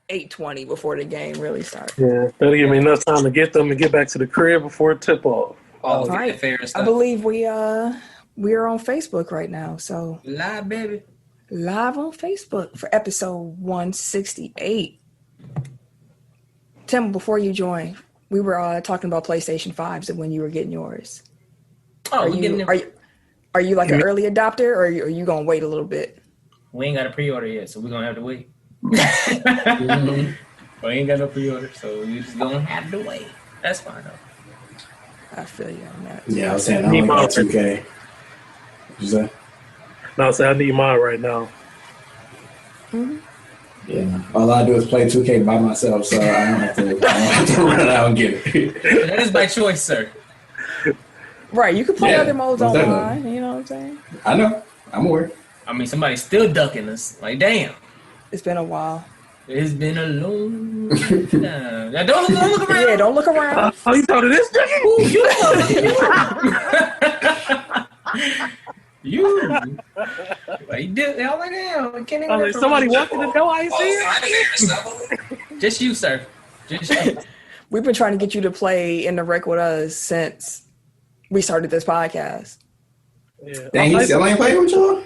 8:20 before the game really starts. Yeah, that'll give me enough time to get them and get back to the crib before tip off. All right. I believe we are on Facebook right now. So live, baby. Live on Facebook for episode 168. Tim, before you joined, we were talking about PlayStation 5s and when you were getting yours. Oh, are you like an early adopter, or are you gonna wait a little bit? We ain't got a pre-order yet, so we're gonna have to wait. Mm-hmm. We ain't got no pre-order, so we just gonna have to wait. That's fine though. I feel you on that. Yeah, I was saying I only got 2K. What you say? No, I said I need mine right now. Mm-hmm. Yeah, all I do is play 2K by myself, so I don't have to run out and get it. That is by choice, sir. Right, you can play other modes online. You know what I'm saying? I know. I'm aware. I mean, somebody's still ducking us. Like, damn. It's been a while. It's been a long time. Now, don't look around. Yeah, don't look around. Oh, you thought of this? You. What you do? Y'all like, damn. Can't even somebody walking the door. I see it. Just you, sir. Just you. We've been trying to get you to play in the rec with us since we started this podcast. Yeah. Dang, he still ain't playing with y'all?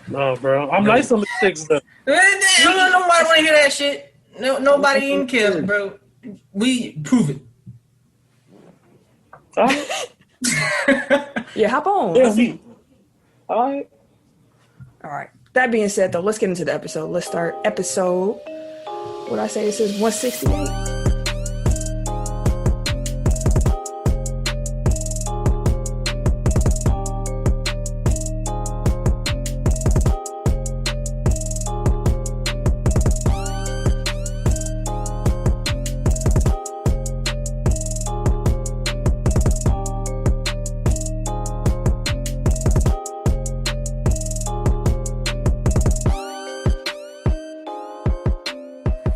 No, bro. I'm nice on the sticks, though. Nobody want to hear that shit. No, nobody even cares, bro. We prove it. Yeah, hop on. Yeah, all right. That being said, though, let's get into the episode. Let's start episode. What I say? This is 168.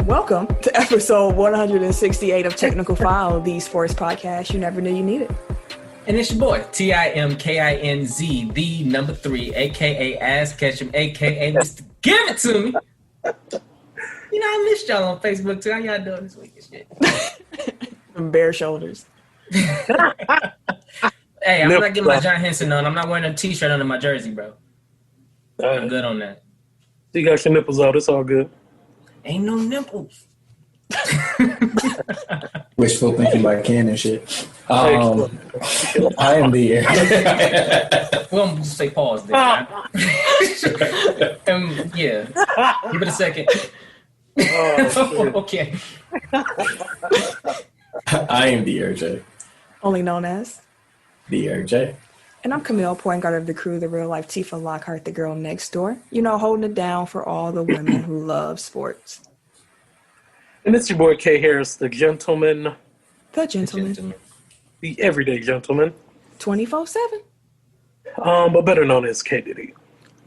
Welcome to episode 168 of Technical File, the sports podcast you never knew you needed. And it's your boy, TIMKINZ, the number 3, a.k.a. Ass Ketchum, a.k.a. Mr. Give It To Me. You know, I missed y'all on Facebook, too. How y'all doing this week and shit? Bare shoulders. Hey, I'm not getting my John Henson on. I'm not wearing a T-shirt under my jersey, bro. I'm good on that. You got your nipples out. It's all good. Ain't no nipples. Wishful thinking by Ken and shit. I am the. We're going to say pause there. Yeah. Give it a second. Okay. I am the RJ. Only known as the RJ. And I'm Camille, point guard of the crew, the real life Tifa Lockhart, the girl next door. You know, holding it down for all the women who love sports. And it's your boy K Harris, the gentleman. The gentleman. The everyday gentleman. 24/7. But better known as K Diddy.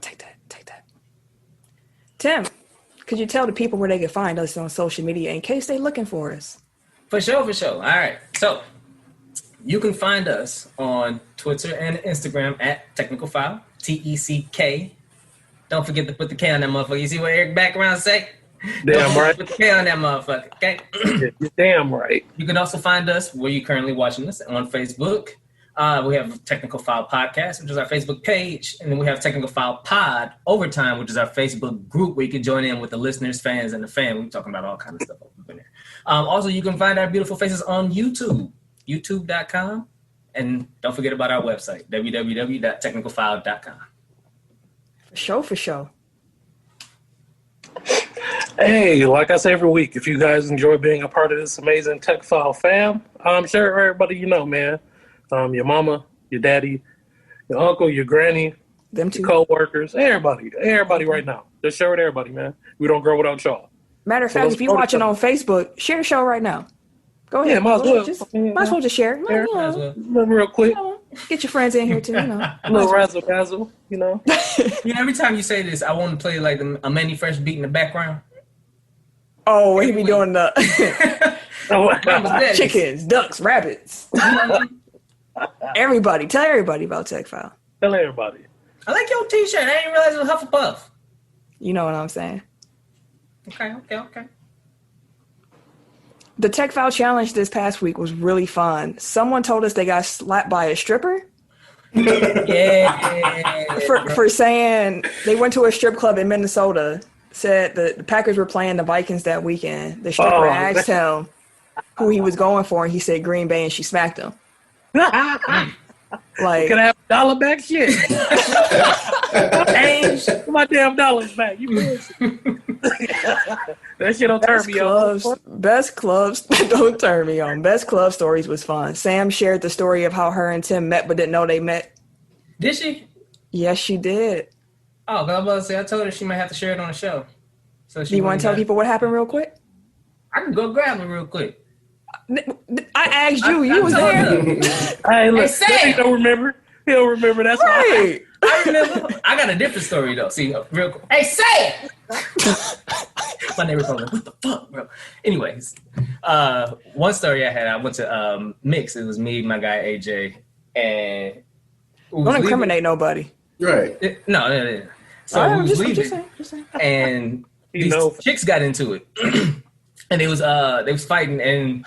Take that. Tim, could you tell the people where they can find us on social media in case they're looking for us? For sure. All right. So, you can find us on Twitter and Instagram at Technical File, TECK. Don't forget to put the K on that motherfucker. You see what Eric background say? Damn right. Put the K on that motherfucker, okay? You're damn right. You can also find us where you're currently watching us on Facebook. We have Technical File Podcast, which is our Facebook page. And then we have Technical File Pod Overtime, which is our Facebook group where you can join in with the listeners, fans, and the fan. We're talking about all kinds of stuff up in there. Also, you can find our beautiful faces on YouTube. YouTube.com, and don't forget about our website, www.technicalfile.com. For sure. Hey, like I say every week, if you guys enjoy being a part of this amazing Tech File fam, I'm sure everybody you know, man, your mama, your daddy, your uncle, your granny, them two, your co-workers, everybody right now. Just share with everybody, man. We don't grow without y'all. Matter of fact, if you're watching on Facebook, share the show right now. Go ahead. Yeah, might as well just share. Real quick. Get your friends in here too, you know. A little razzle-dazzle, you know. Every time you say this, I want to play like a Manny Fresh beat in the background. Oh, he be doing the chickens, ducks, rabbits. Everybody, tell everybody about Tech File. Tell everybody. I like your T-shirt. I didn't realize it was Hufflepuff. You know what I'm saying. Okay. The Tech File Challenge this past week was really fun. Someone told us they got slapped by a stripper. Yeah. For saying they went to a strip club in Minnesota, said the Packers were playing the Vikings that weekend. The stripper asked him who he was going for, and he said Green Bay, and she smacked him. Like, can I have $1 back? Shit. Hey, my damn dollars back. You that shit don't turn me on. Best clubs don't turn me on. Best club stories was fun. Sam shared the story of how her and Tim met but didn't know they met. Did she? Yes, she did. Oh, because I was about to say, I told her she might have to share it on the show. So Do you want to tell people what happened real quick? I can go grab it real quick. I asked you. You was there. Hey, look, Hey, he don't remember. He don't remember. That's Right. I remember. I got a different story, though. See, real quick. Hey, say! My neighbor told me, what the fuck, bro? Anyways, one story I had, I went to Mix. It was me, my guy, AJ, and... Don't incriminate nobody. Right. No. So we was leaving, just saying. and these chicks got into it, and they was fighting, and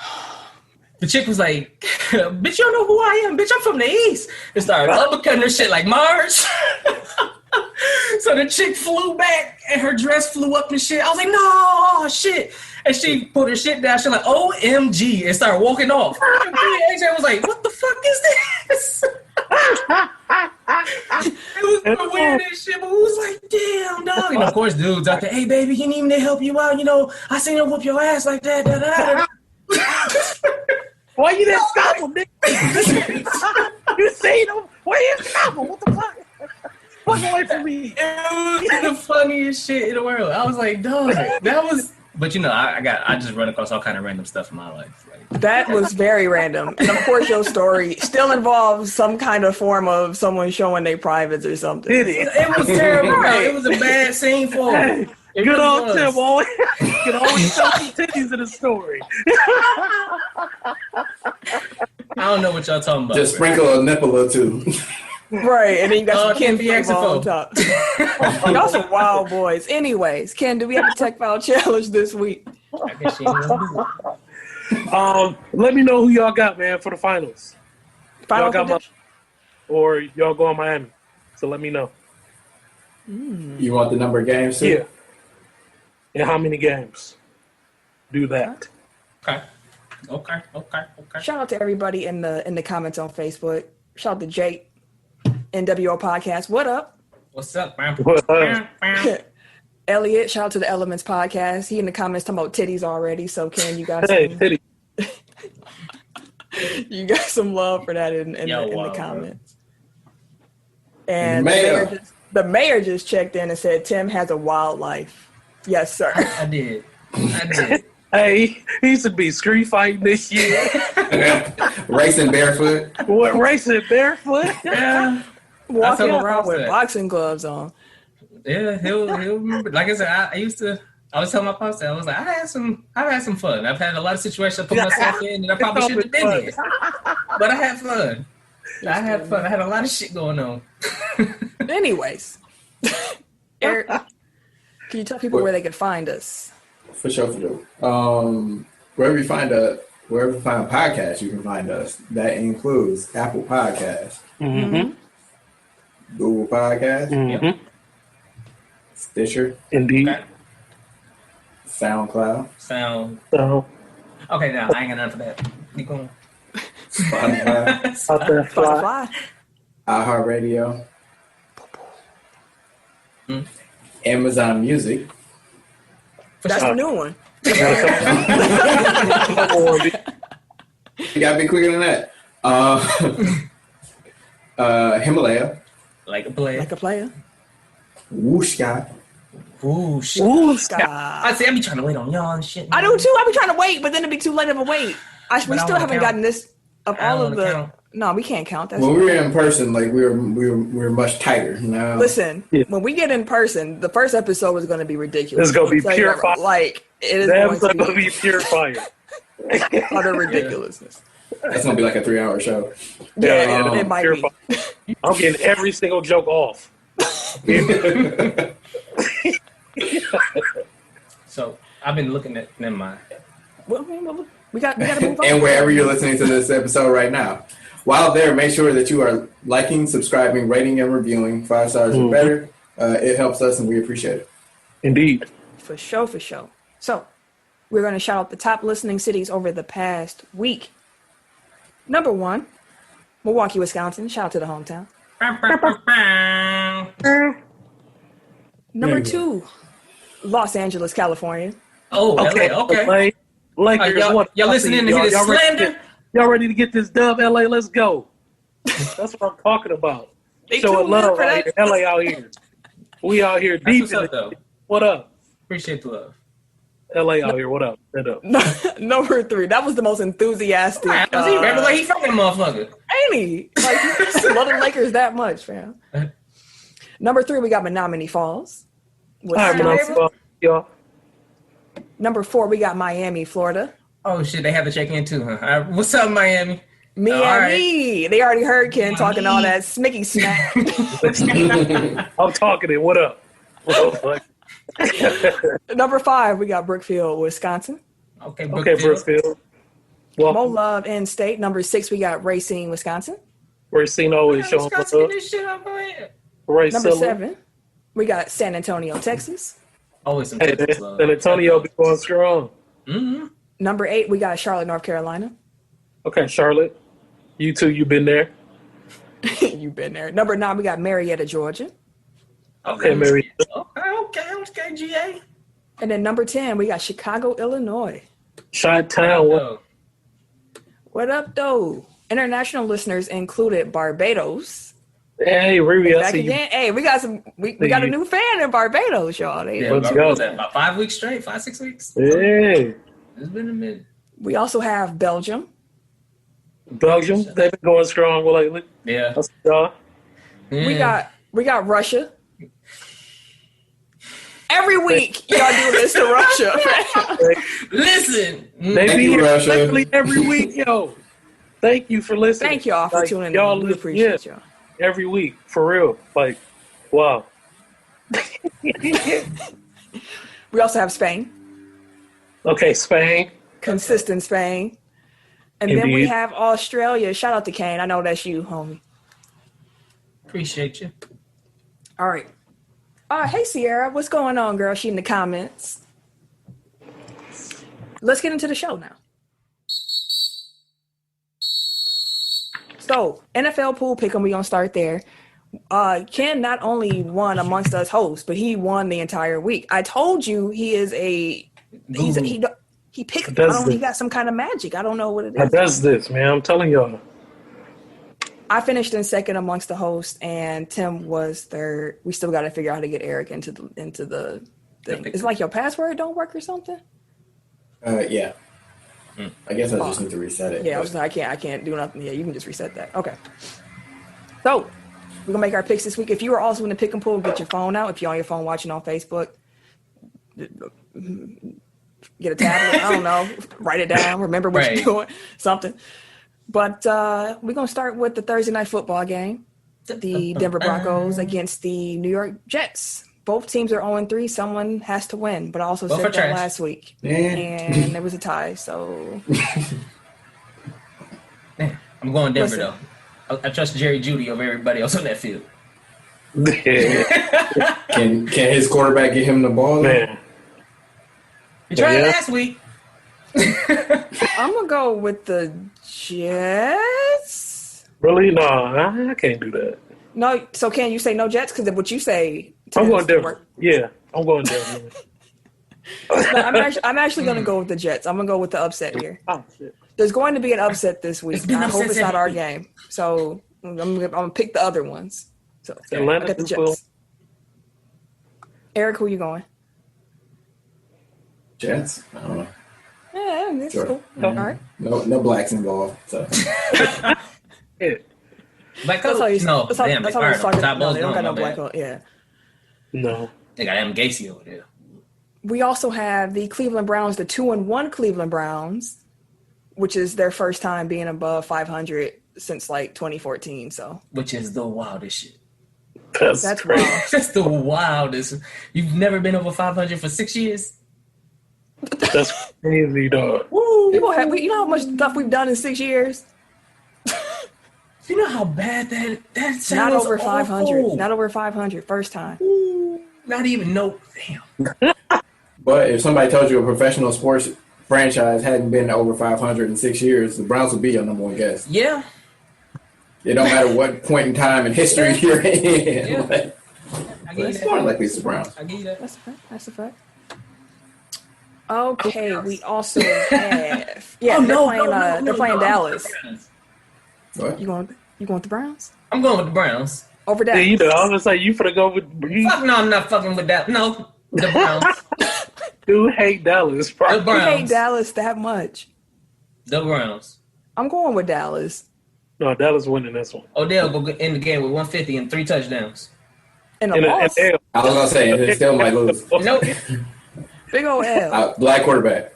the chick was like, "Bitch, you don't know who I am, bitch. I'm from the East." And started uppercutting her shit like Mars. So the chick flew back, and her dress flew up and shit. I was like, "No, shit!" And she put her shit down. She like, "OMG!" and started walking off. And AJ was like, "What the fuck is this?" It was weird and shit, but we was like, damn, dog. And of course, dudes out there, hey, baby, you need me to help you out? You know, I seen her whoop your ass like that. Da, da, da. Why you didn't stop him, nigga? You seen him? Why you didn't stop him? What the fuck? Fuck away from me. It was the funniest shit in the world. I was like, dog, that was... But you know, I just run across all kind of random stuff in my life. Like, That was very random. And of course, your story still involves some kind of form of someone showing their privates or something. it was terrible. Right. It was a bad scene for him. Hey, good old Tim always can always tell some titties in the story. I don't know what y'all talking about. Just sprinkle a nipple or two. Right, and then you got some Ken Ken on top. Y'all some wild boys. Anyways, Ken, do we have a Tech File Challenge this week? I guess you ain't gonna do it. Let me know who y'all got, man, for the finals. Final Y'all got or y'all go on Miami. So let me know. You want the number of games too? Yeah. And how many games? Do that. Okay. Shout out to everybody in the comments on Facebook. Shout out to Jake, NWO Podcast. What up? What's up, man? What up? Elliot, shout out to the Elements Podcast. He in the comments talking about titties already. So Ken, you got Hey, some, titty. you got some love for that in the comments. And Mayor. the mayor just checked in and said Tim has a wild life. Yes, sir. I did. Hey, he used to be street fighting this year. Racing barefoot. What, racing barefoot? Yeah. Walking told him around with that. boxing gloves on. Yeah, he'll remember. Like I said, I was telling my pops that I was like, I've had some fun. I've had a lot of situations I put myself in and I probably shouldn't have been in. But I had fun. I had fun. I had a lot of shit going on. Anyways, Eric, can you tell people where they can find us? For sure. Wherever you find a podcast, you can find us. That includes Apple Podcasts, Google Podcasts, Stitcher, Indeed. Okay. SoundCloud, So, Okay, now I ain't got nothing for that. Keep going. Spotify, out there, fly. Spotify. iHeartRadio, Amazon Music. That's the new one. You gotta be quicker than that. Himalaya, Like a player. Like a player. Whooshka, Ooh, shit. Ooh, I see. I be trying to wait on y'all and shit. I do too. I be trying to wait, but then it'd be too late of a wait. We I still wanna haven't count. gotten this of I all don't of wanna the. count. No, we can't count. That's when we were in person, like we were much tighter. Now, Listen, when we get in person, the first episode is going to be ridiculous. It's gonna be I'll tell you pure that, fire. Like it is That's going going to to be pure fire. utter ridiculousness. that's gonna be like a 3-hour show. Yeah, it might pure be. fire. I'm getting every single joke off. So I've been looking at. Never mind. What We got to move on. And wherever you're listening to this episode right now. While there, make sure that you are liking, subscribing, rating, and reviewing. 5 stars or better. It helps us, and we appreciate it. Indeed. For sure. So, we're going to shout out the top listening cities over the past week. Number 1, Milwaukee, Wisconsin. Shout out to the hometown. Number 2, Los Angeles, California. Oh, okay. Lakers, y'all listening to this slander? Y'all ready to get this dub, LA? Let's go. That's what I'm talking about. Showing love out here. LA out here. We out here deep in it. What up? Appreciate the love. LA out here. What up? What up? Number 3. That was the most enthusiastic. He from that motherfucker. Ain't he? Like, he love the Lakers that much, fam. Number 3, we got Menominee Falls. Y'all. Number 4, we got Miami, Florida. Oh, shit. They have to check in, too, huh? All right, what's up, Miami? Miami. Right. They already heard Ken talking all that smicky smack. I'm talking it. What up? Number 5, we got Brookfield, Wisconsin. Okay, Brookfield. Mo Love in state. Number 6, we got Racine, Wisconsin. Racine always showing up. Number 7, we got San Antonio, Texas. Always some Texas love. San Antonio be going strong. Mm-hmm. Number 8, we got Charlotte, North Carolina. Okay, Charlotte. You too, you been there. You've been there. Number 9, we got Marietta, Georgia. Okay, Marietta. Okay, GA. And then number 10, we got Chicago, Illinois. Chi-Town. What up, though? International listeners included Barbados. Hey, Ruby, I see again. Hey, we got a new fan in Barbados, y'all. Let's go. About 5 weeks straight, 5-6 weeks. Hey. It's been a minute. We also have Belgium. They've been going strong lately. Yeah. That's y'all. Yeah. We got Russia. Every week, y'all do this to Russia. Listen. They be here literally every week, yo. Thank you for listening. Thank y'all for tuning in. We appreciate y'all. Every week, for real. Like, wow. We also have Spain. Okay, Spain. Consistent Spain. And Indeed. Then we have Australia. Shout out to Kane. I know that's you, homie. Appreciate you. All right. Hey, Sierra. What's going on, girl? She in the comments. Let's get into the show now. So, NFL pool pick'em, we're going to start there. Ken not only won amongst us hosts, but he won the entire week. I told you he is he picked, he got some kind of magic. I don't know what it is. He does this, man. I'm telling y'all. I finished in second amongst the hosts, and Tim was third. We still got to figure out how to get Eric into the thing. It's like your password don't work or something? Yeah. I guess I just need to reset it. Yeah, I can't do nothing. Yeah, you can just reset that. Okay. So, we're going to make our picks this week. If you are also in the pick and pool, get your phone out. If you're on your phone watching on Facebook, get a tablet. I don't know. Write it down. Remember what you're doing. Something. But we're going to start with the Thursday night football game. The Denver Broncos against the New York Jets. Both teams are 0-3. Someone has to win, but I also said that last week. And there was a tie, so. I'm going Denver, though. I trust Jerry Jeudy over everybody else on that field. Can his quarterback get him the ball? Man. You tried last week. I'm going to go with the Jets. Really? No, I can't do that. No, so can you say no Jets? Because what you say. I'm going Denver. Yeah, I'm going Denver. I'm actually going to go with the Jets. I'm going to go with the upset here. Oh, shit. There's going to be an upset this week. I hope it's not our game. So I'm going to pick the other ones. So I got the Jets. Eric, who you going? Jets? I don't know. Yeah, that's cool. All right. No blacks involved. So. Yeah. Black coach? That's how They don't got no black coach. Yeah. No. They got Adam Gacy over there. We also have the Cleveland Browns, the 2-1 Cleveland Browns, which is their first time being above 500 since like 2014. So, which is the wildest shit. That's wild. That's the wildest. You've never been over 500 for 6 years. That's crazy, dog. Woo! People have, you know how much stuff we've done in 6 years? You know how bad that Not sounds? over 500. Awful. Not over 500. First time. Not even no. Damn. But if somebody told you a professional sports franchise hadn't been over 500 in 6 years, the Browns would be your number one guess. Yeah. It don't matter what point in time in history you're in. Yeah. Like, I give you it's that. more likely it's the Browns. I give you that. That's a fact. That's a fact. Okay, we also have. Yeah, they're playing Dallas. What? You going with the Browns? I'm going with the Browns. Over Yeah, Dallas. you know, I was like, you finna go with you Fuck no, I'm not fucking with that. No, the Browns. do hate Dallas, bro. The I hate Browns. Dallas that much. The Browns. I'm going with Dallas. No, Dallas winning this one. Odell go in the game with 150 and 3 touchdowns. And a And loss. L. I was gonna say it still might lose. Nope. Big old L. Black quarterback.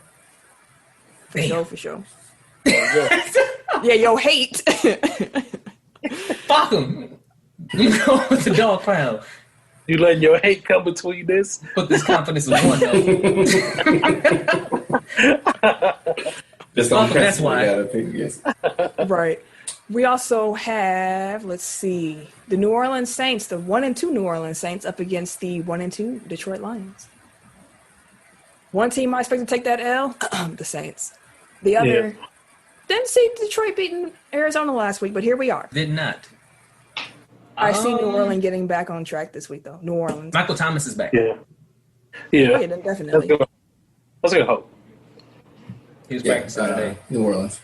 For sure, for sure. Yeah, yo, hate. Fuck him. You go with the dog pound. You letting your hate come between this? Put this confidence in one though. Just on That's principle, why. you gotta pick against. Right. We also have, let's see, the New Orleans Saints, the 1-2 New Orleans Saints up against the 1-2 Detroit Lions. One team I expect to take that L, the Saints. The other, didn't see Detroit beating Arizona last week, but here we are. Did not. I see New Orleans getting back on track this week, though. New Orleans. Michael Thomas is back. Yeah. Yeah, Yeah. definitely. Let's go hope. He was Yeah, practicing today. New Orleans.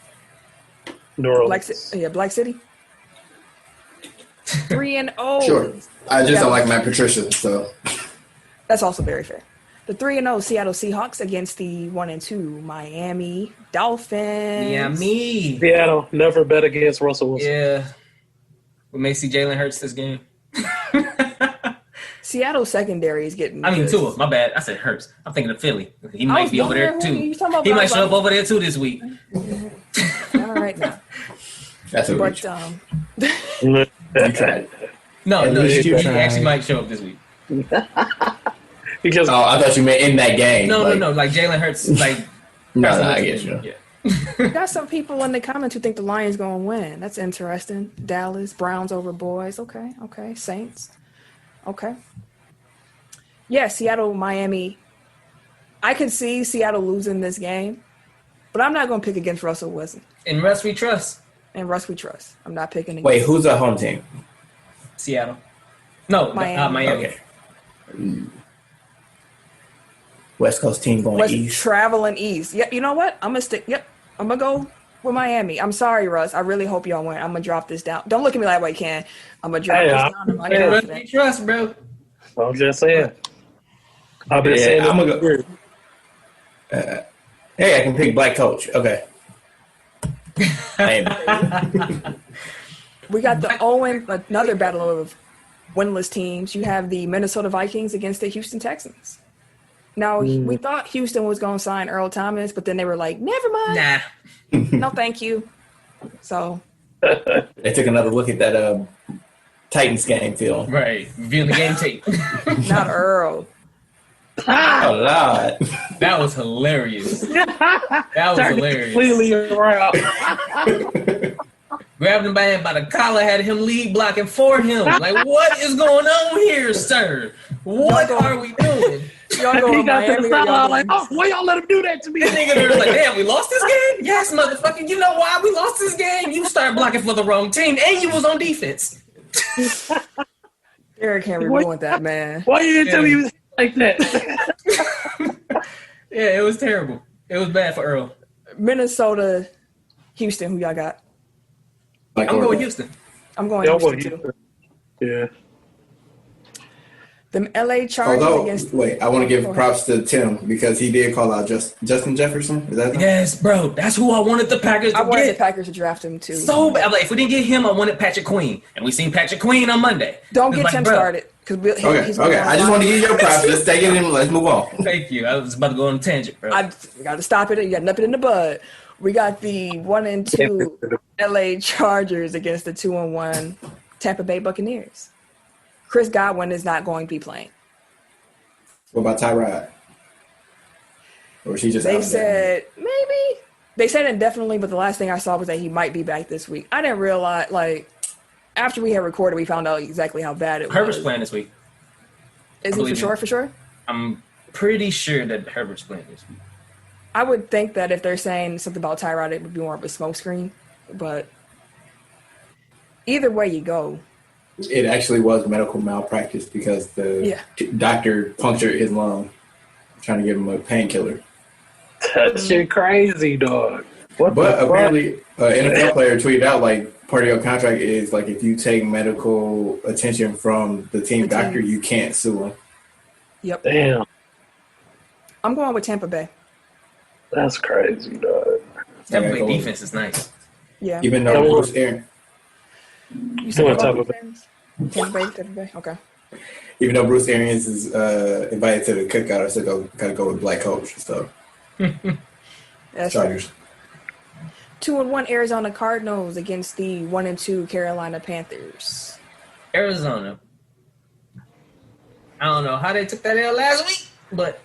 New Orleans. Black City. 3-0. Sure. I just don't like Matt Patricia, so That's also very fair. The 3-0 Seattle Seahawks against the 1-2 Miami Dolphins. Yeah, me. Seattle never bet against Russell Wilson. Yeah. We may see Jalen Hurts this game. Seattle secondary is getting. I mean, good. Tua. My bad. I said Hurts. I'm thinking of Philly. He might was be over there wondering who too. you talking about, He might bro. show up over there too this week. All right now. that's a But reach. Look. You tried. No, At no, least he you actually tried. might show up this week. He just Oh, I thought you meant in that game. No, like, no. Like Jalen Hurts. Like No, I get you. Yeah. Got some people in the comments who think the Lions gonna win. That's interesting. Dallas Browns over boys. Okay. Saints. Okay. Yeah, Seattle, Miami. I could see Seattle losing this game, but I'm not gonna pick against Russell Wilson. In Russ we trust. And Russ we trust. I'm not picking against. Wait, who's the home team? Seattle. No, Miami. Miami. Okay. West Coast team going West east. traveling east. Yep. You know what? I'm gonna stick. Yep. I'm gonna go with Miami. I'm sorry, Russ. I really hope y'all win. I'm gonna drop this down. Don't look at me that way, Ken. I'm gonna drop Hey, this I- down. I'm In Russ confident. we trust, bro. I'm just saying. I've been Yeah, saying it I'm gonna for go- years. Hey, I can pick black coach. Okay. Hey, We got the another battle of winless teams. You have the Minnesota Vikings against the Houston Texans. Now, we thought Houston was going to sign Earl Thomas, but then they were like, never mind. Nah. No, thank you. So, they took another look at that Titans game film. Right. Reviewing the game tape. not Earl. Oh, Lord. That was hilarious. That was hilarious. Completely around. Grabbed him by the collar, had him lead blocking for him. Like, what is going on here, sir? What are we doing? Y'all go He with got to Miami the or y'all sideline go like, oh, why y'all let him do that to me? This nigga was like, damn, we lost this game? Yes, motherfucker. You know why we lost this game? You started blocking for the wrong team, and you was on defense. Eric Henry ruined that, man. Why you didn't tell me he was like that? Yeah, it was terrible. It was bad for Earl. Minnesota, Houston, who y'all got? Black I'm going with quarterback. Houston. I'm going Y'all Houston, want too. Houston. Yeah. The LA Chargers Although, against... wait, I want to give Go ahead. props to Tim because he did call out Justin Jefferson. Is that Yes, bro. That's who I wanted the Packers to I wanted the get. Packers to draft him, too. So bad. I'm like, if we didn't get him, I wanted Patrick Queen. And we seen Patrick Queen on Monday. Don't It's get like, him bro, started. Okay, okay. I just want to give you your props. Just take it and let's move on. Thank you. I was about to go on a tangent, bro. I got to stop it. You got to nip it in the bud. We got the 1-2 LA Chargers against the 2-1 Tampa Bay Buccaneers. Chris Godwin is not going to be playing. What about Tyrod? Or is he just They out there? said maybe. They said indefinitely, but the last thing I saw was that he might be back this week. I didn't realize, like, after we had recorded, we found out exactly how bad it Herbert's was. playing this week. Is he for sure? For sure? I'm pretty sure that Herbert's playing this week. I would think that if they're saying something about Tyrod, it would be more of a smokescreen. But either way you go. It actually was medical malpractice because the doctor punctured his lung trying to give him a painkiller. That shit crazy, dog. But apparently, an NFL player tweeted out, like, part of your contract is, like, if you take medical attention from the team doctor, you can't sue him. Yep. Damn. I'm going with Tampa Bay. That's crazy, dog. Tampa Bay defense is nice. Yeah. Even though Bruce Arians, You said What's up with Tampa Bay? Okay. even though Bruce Arians is invited to the cookout, I still gotta go with black coach. So That's Chargers. 2-1 Arizona Cardinals against the 1-2 Carolina Panthers. Arizona. I don't know how they took that L last week, but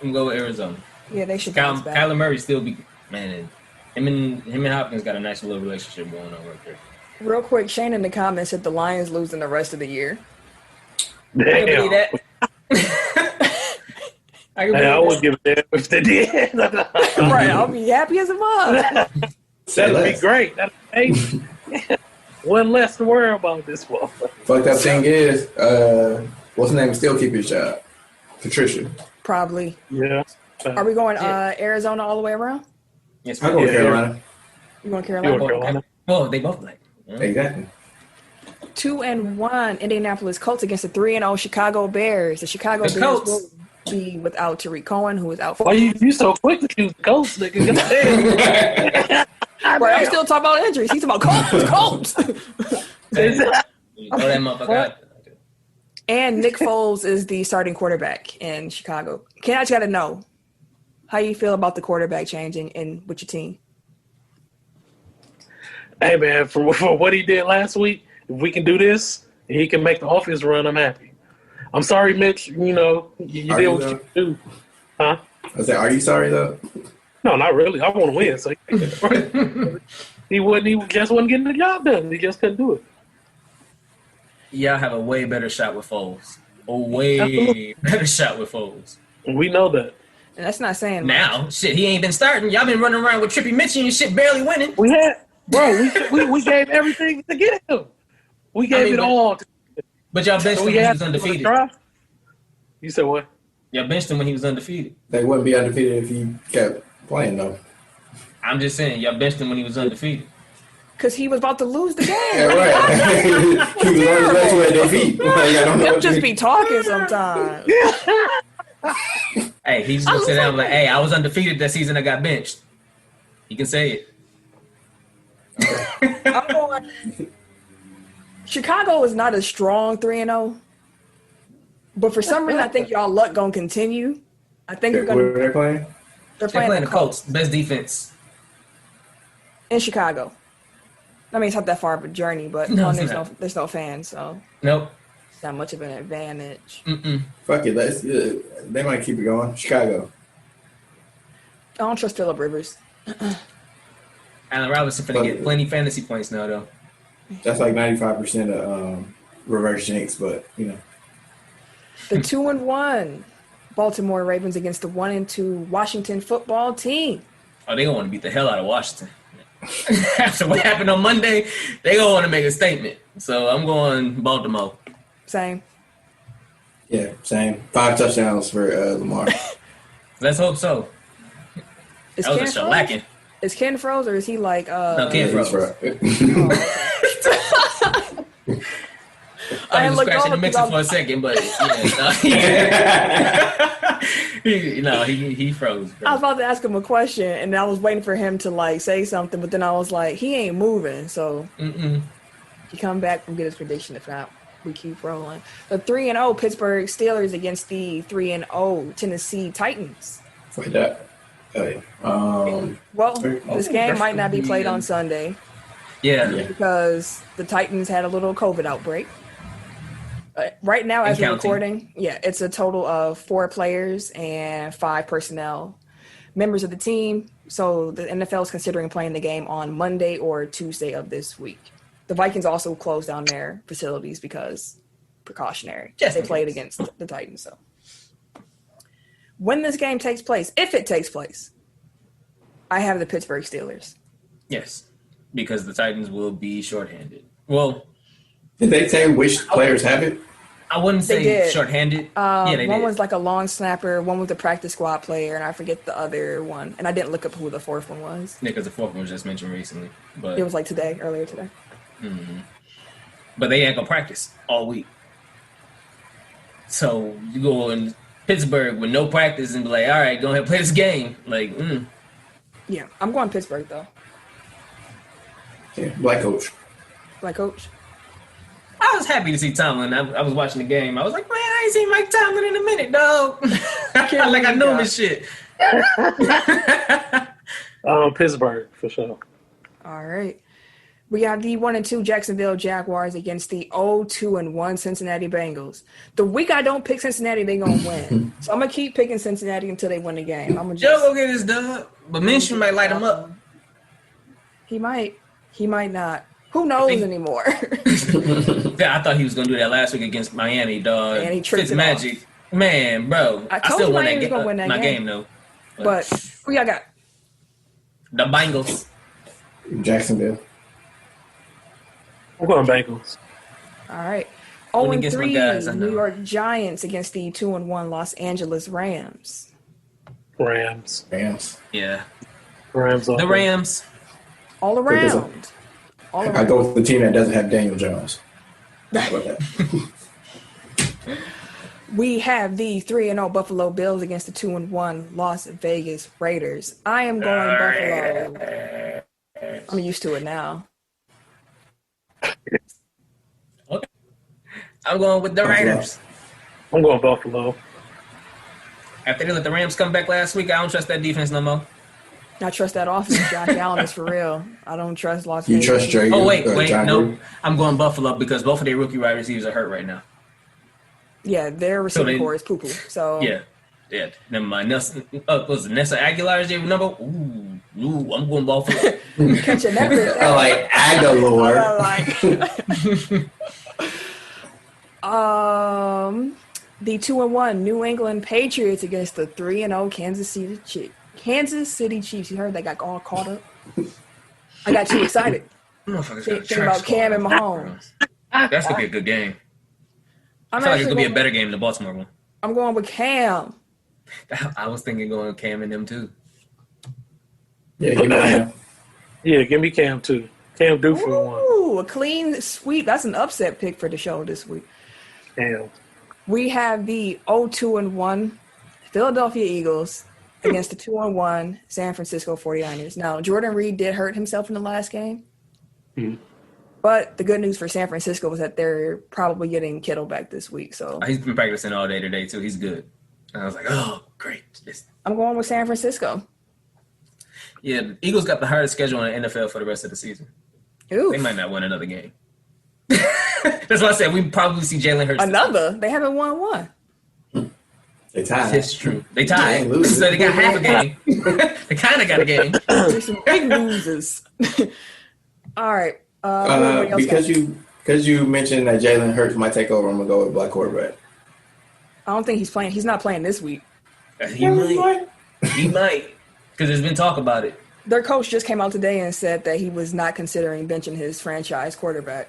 I'm going to go with Arizona. Yeah, they should bounce back. Kyler Murray still be, man, him and Hopkins got a nice little relationship going on right there. Real quick, Shane in the comments said the Lions losing the rest of the year. I can believe that. I would give it if they did. Right, I'll be happy as a mom. That'd be great. That'd be amazing. One less to worry about this one. Fucked up thing is, what's the name? Still keep his job. Patricia. Probably. Yeah. Are we going Arizona all the way around? Yes, I go with Carolina. You going Carolina? Okay. Oh, they both like. Exactly. 2-1 Indianapolis Colts against the 3-0 Chicago Bears. The Chicago Bears will be without Tariq Cohen, who is out for. Why you so quick to choose the Colts, nigga? Right, I'm still talking about injuries. He's talking about Colts. Throw that motherfucker out. And Nick Foles is the starting quarterback in Chicago. Ken, I just got to know how you feel about the quarterback changing in with your team. Hey, man, for what he did last week, if we can do this, and he can make the offense run, I'm happy. I'm sorry, Mitch. You know, you did what you do. Huh? I said, are you sorry, though? No, not really. I want to win. So he just wasn't getting the job done. He just couldn't do it. Y'all have a way better shot with Foles. A way better shot with Foles. We know that. And that's not saying Now, shit, he ain't been starting. Y'all been running around with Trippy Mitchell and shit, barely winning. We had, bro. We gave everything to get him. We gave it all. But y'all benched him when he was undefeated. You said what? Y'all benched him when he was undefeated. They wouldn't be undefeated if he kept playing, though. I'm just saying, y'all benched him when he was undefeated. because he was about to lose the game. Yeah, right. He was on his way to a defeat. Like, I don't know He'll what just you- be talking sometimes. Hey, he's gonna sit down and be like, hey, I was undefeated that season. I got benched. He can say it. I'm going. Chicago is not a strong 3-0, but for some reason I think y'all luck gonna continue. I think Where they're playing? they're They're playing the Colts Best defense. in Chicago. I mean, it's not that far of a journey, but No, one, it's there's no fans, so Nope. it's not much of an advantage. Fuck it. They might keep it going. Chicago. I don't trust Phillip Rivers. Allen Robinson finna get plenty fantasy points now, though. That's like 95% of reverse jinx, but you know. The 2-1 Baltimore Ravens against the 1-2 Washington football team. Oh, they gonna want to beat the hell out of Washington. After what happened on Monday, they gonna want to make a statement. So I'm going Baltimore. Same. Yeah, same. 5 touchdowns for Lamar. Let's hope so. Is That Ken was a froze? shellacking. Is Ken froze or is he like No, Ken That's froze. right. I was looked scratching the over mixer because for a second, but he froze. I was about to ask him a question and I was waiting for him to like say something, but then I was like, he ain't moving, so he come back and get his prediction. If not, we keep rolling. The 3-0 Pittsburgh Steelers against the 3-0 Tennessee Titans. Wait, that. Oh, yeah. Well, this game might not be played on Sunday Yeah. because the Titans had a little COVID outbreak. Right now, as we're counting. recording, it's a total of 4 players and 5 personnel members of the team. So the NFL is considering playing the game on Monday or Tuesday of this week. The Vikings also closed down their facilities because precautionary. Just they in played case. against the Titans. So when this game takes place, if it takes place, I have the Pittsburgh Steelers. Yes, because the Titans will be shorthanded. Well, Did they say which players have it? I wouldn't They say did. shorthanded. Yeah, they One did. was like a long snapper, one was a practice squad player, and I forget the other one. And I didn't look up who the fourth one was. Yeah, because the fourth one was just mentioned recently. But It was like earlier today. but they ain't gonna practice all week. So you go in Pittsburgh with no practice and be like, all right, go ahead and play this game. Like, Yeah, I'm going Pittsburgh though. Yeah, black coach. Like coach. I was happy to see Tomlin. I was watching the game. I was like, man, I ain't seen Mike Tomlin in a minute, dog. Like I know him and shit. Pittsburgh for sure. All right. We got the 1-2 Jacksonville Jaguars against the 0-2-1 Cincinnati Bengals. The week I don't pick Cincinnati, they gonna win. So I'm gonna keep picking Cincinnati until they win the game. I'm gonna Joe just go get his dub, but Minshew might light him up. he might not. Who knows anymore? Yeah, I thought he was gonna do that last week against Miami, dog. And he tricked him Fitzmagic. Man, bro. I I told still you won Miami that was gonna win that my game. game though. But who y'all got? The Bengals. Jacksonville. I'm going Bengals. All right. Going against my guys, I 0-3 know. New York Giants against the 2-1 Los Angeles Rams. Rams. Rams. Yeah. Rams. The Rams. All around. All I around. go with the team that doesn't have Daniel Jones. How about that? We have the 3-0 Buffalo Bills against the 2-1 Las Vegas Raiders. I am going Buffalo. I'm used to it now. Okay. I'm going with the Raiders. I'm going Buffalo. After they let the Rams come back last week, I don't trust that defense no more. I trust that offense. Josh Allen is for real. I don't trust Las You Vegas. trust Dre? Oh, wait, John no. Gruden? I'm going Buffalo because both of their rookie wide receivers are hurt right now. Yeah, their receiver they- core is poo-poo. So Yeah. Never mind. Nelson, was it Nessa Aguilar's their number? Ooh, I'm going Buffalo. catching everything. I like Aguilar. The 2-1 New England Patriots against the 3-0 Kansas City Chiefs. You heard they got all caught up. I got too excited. Motherfuckers got a Think trash about squad. Cam and Mahomes. That's gonna be a good game. I feel like it's gonna be a better game than the Baltimore one. I'm going with Cam. I was thinking going with Cam and them too. Yeah, give me Cam. Yeah, give me Cam too. Cam due for one. Ooh, a clean sweep. That's an upset pick for the show this week. Cam. We have the 0-2-1 Philadelphia Eagles against the 2-1 San Francisco 49ers. Now, Jordan Reed did hurt himself in the last game. But the good news for San Francisco was that they're probably getting Kittle back this week. So He's been practicing all day today too. He's good. And I was like, oh, great. I'm going with San Francisco. Yeah, the Eagles got the hardest schedule in the NFL for the rest of the season. Ooh, They might not win another game. That's why I said we probably see Jalen Hurts. another. They haven't won one. They tied. It's true. They tied. They lose. So they got half a game. They kind of got a game. There's some big losers. All right. What else Because got? you mentioned that Jalen Hurts might take over, I'm gonna go with black quarterback. I don't think he's playing. He's not playing this week. He might. He might. Because there's been talk about it. Their coach just came out today and said that he was not considering benching his franchise quarterback.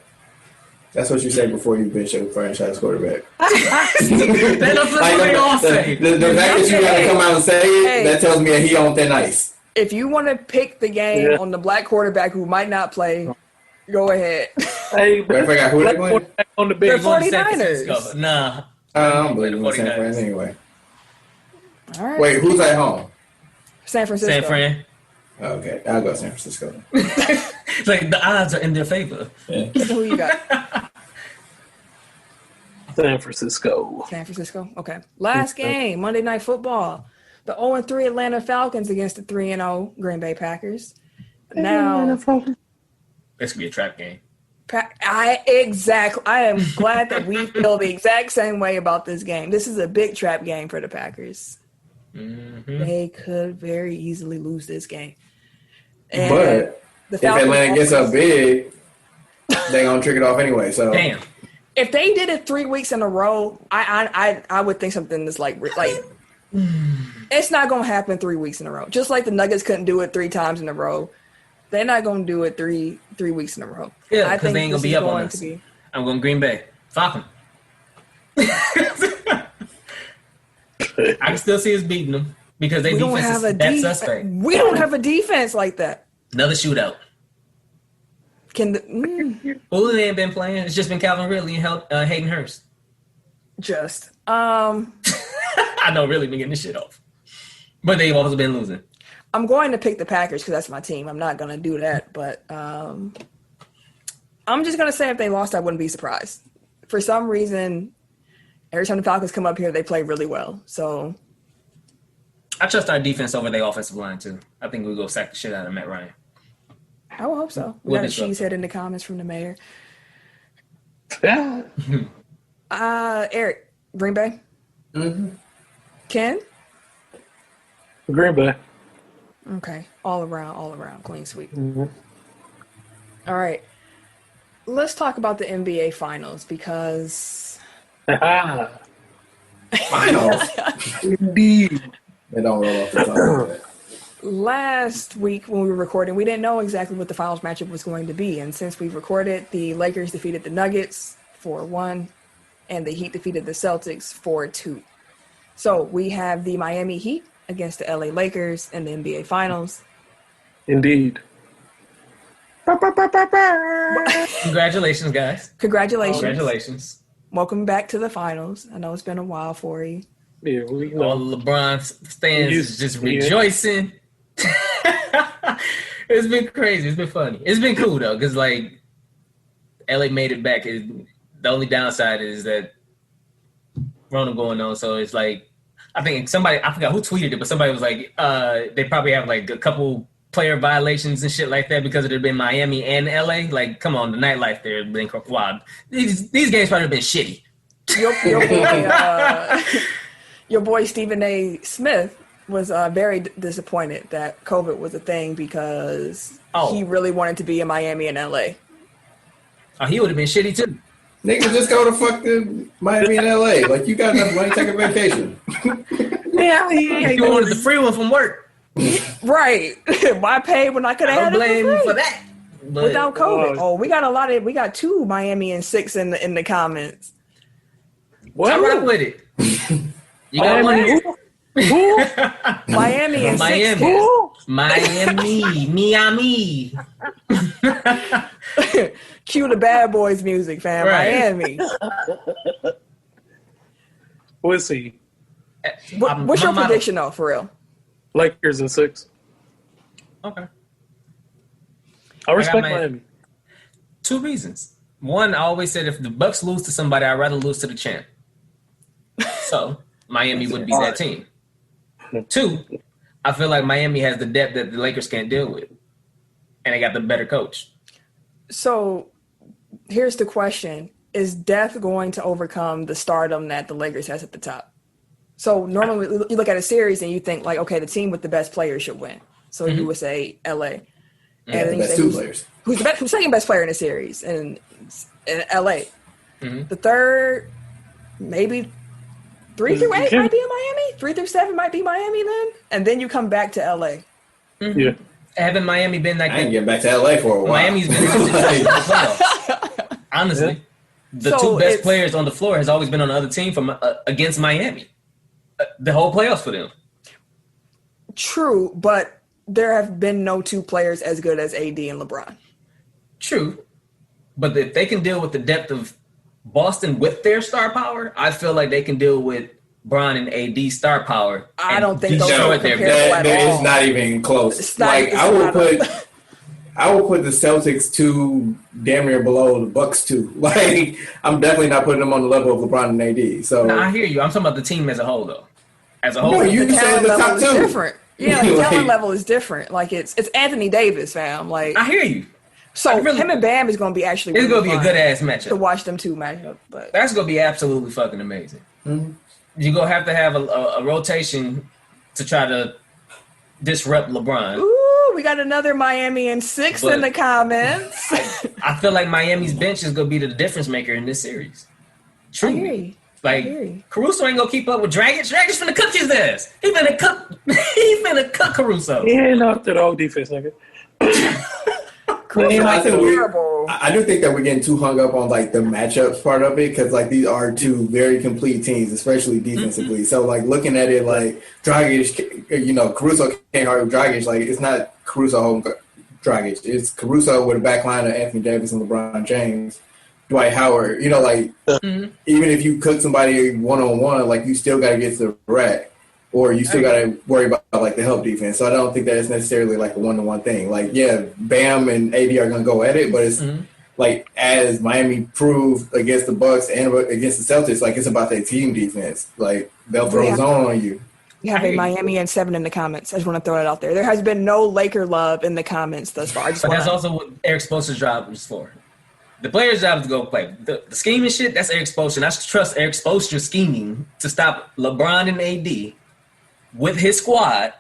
That's what you said before you bench a franchise quarterback. That's what they all say. The fact that you gotta come out and say it, Hey. that tells me that he on thin ice. If you want to pick the game Yeah. on the black quarterback who might not play, go ahead. Hey, But I forgot who they going. on the They're big for- one. San 49ers. Francisco. Nah. I'm Play the believing in San 49ers. Fran anyway. All right. Wait, who's at home? San Francisco. San Fran. Okay, I'll go San Francisco. Like the odds are in their favor. Yeah. Who you got? San Francisco. San Francisco. Okay. Last game, Monday Night Football. The 0-3 Atlanta Falcons against the 3-0 Green Bay Packers. Now, This could be a trap game. I am glad that we feel the exact same way about this game. This is a big trap game for the Packers. They could very easily lose this game. And But if Atlanta gets up big, they're gonna trick it off anyway. So Damn. If they did it 3 weeks in a row, I would think something that's like it's not gonna happen 3 weeks in a row. Just like the Nuggets couldn't do it 3 times in a row, they're not gonna do it three weeks in a row. Yeah, I because they ain't gonna be up on us. I'm going Green Bay. Fuck them. I can still see us beating them because they defense is that suspect. We don't have a defense like that. Another shootout. Who ain't been playing? It's just been Calvin Ridley and Hayden Hurst. I know Ridley been getting this shit off, but they've also been losing. I'm going to pick the Packers because that's my team. I'm not going to do that, but I'm just going to say if they lost, I wouldn't be surprised. For some reason, every time the Falcons come up here, they play really well. So I trust our defense over their offensive line too. I think we'll go sack the shit out of Matt Ryan. I will hope so. We got a cheesehead in the comments from the mayor. Yeah. Eric, Green Bay? Mm-hmm. Ken? Green Bay. Okay. All around. Clean sweep. Mm-hmm. All right. Let's talk about the NBA Finals because... Finals? Indeed. They don't roll off the tongue. Last week when we were recording, we didn't know exactly what the finals matchup was going to be. And since we recorded, the Lakers defeated the Nuggets 4-1, and the Heat defeated the Celtics 4-2. So we have the Miami Heat against the LA Lakers in the NBA Finals. Indeed. Congratulations, guys. Congratulations. Welcome back to the finals. I know it's been a while for you. Yeah, we know. All the LeBron fans is just rejoicing. It's been crazy. It's been funny. It's been cool though, because like LA made it back. The only downside is that Rona going on, so it's like I think somebody, I forgot who tweeted it, but somebody was like, they probably have like a couple player violations and shit like that because it had been Miami and LA. Like, come on, the nightlife there has been wild. These games probably have been shitty. Your boy Stephen A. Smith was very disappointed that COVID was a thing because he really wanted to be in Miami and LA. Oh, he would have been shitty too. Nigga, just go to fucking Miami and LA. Like, you got enough money, take a vacation. Yeah, he wanted the free one from work. Right. Why pay when I could have had it blame for that. But, without COVID. We got 2 Miami and 6 in the comments. What? I rock with it. You got one. Miami and Miami. 6. Miami. Cue the Bad Boys music, fam. Right. Miami. We'll see. What's your prediction, though, for real? Lakers in 6. Okay. I respect Miami. 2 reasons. One, I always said if the Bucks lose to somebody, I'd rather lose to the champ. So Miami would be that team. 2, I feel like Miami has the depth that the Lakers can't deal with. And they got the better coach. So here's the question. Is depth going to overcome the stardom that the Lakers has at the top? So normally you look at a series and you think like, okay, the team with the best players should win. So you would say LA. And then you say who's the second best player in the series in LA. Mm-hmm. The third, maybe 3 through 8 might be in Miami. 3 through 7 might be Miami then. And then you come back to LA. Mm-hmm. Yeah. Haven't Miami been like that? I ain't getting back to LA for a while. Miami's been playoffs. Honestly. The 2 best players on the floor has always been on the other team from against Miami. The whole playoffs for them. True, but there have been no 2 players as good as AD and LeBron. True. But if they can deal with the depth of Boston with their star power, I feel like they can deal with Bron and AD star power. I don't think those are comparable at all. It's not even close. I will put the Celtics 2 damn near below the Bucks 2. Like, I'm definitely not putting them on the level of LeBron and AD. So I hear you. I'm talking about the team as a whole, though. As a whole, no, you the said the top 2. Different. Yeah, the talent level is different. Like it's Anthony Davis, fam. Like I hear you. So him and Bam is going to be actually. It's going to be a good ass matchup to watch them 2 match up. But that's going to be absolutely fucking amazing. Mm-hmm. You're going to have a rotation to try to disrupt LeBron. Ooh, we got another Miami in 6 in the comments. I feel like Miami's bench is going to be the difference maker in this series. Truly. Like, Caruso ain't going to keep up with Dragic. Dragic's finna cook his ass. He finna cook Caruso. He ain't up to the old defense, nigga. I do think that we're getting too hung up on like the matchups part of it because like these are two very complete teams, especially defensively. Mm-hmm. So like looking at it like Dragic, Caruso can't hardly Dragic. Like it's not Caruso holding Dragic. It's Caruso with a back line of Anthony Davis and LeBron James, Dwight Howard. Even if you cook somebody one-on-one, like you still got to get to the rack. Or you still got to worry about like the help defense. So I don't think that it's necessarily like a one-to-one thing. Like, yeah, Bam and AD are going to go at it, but it's like as Miami proved against the Bucks and against the Celtics, like it's about their team defense. Like they'll throw a zone on you. You have a Miami and 7 in the comments. I just want to throw it out there. There has been no Laker love in the comments thus far. But that's also what Eric Spoelstra's job is for. The player's job is to go play. The scheming shit, that's Eric Spoelstra. I trust Eric Spoelstra's scheming to stop LeBron and AD with his squad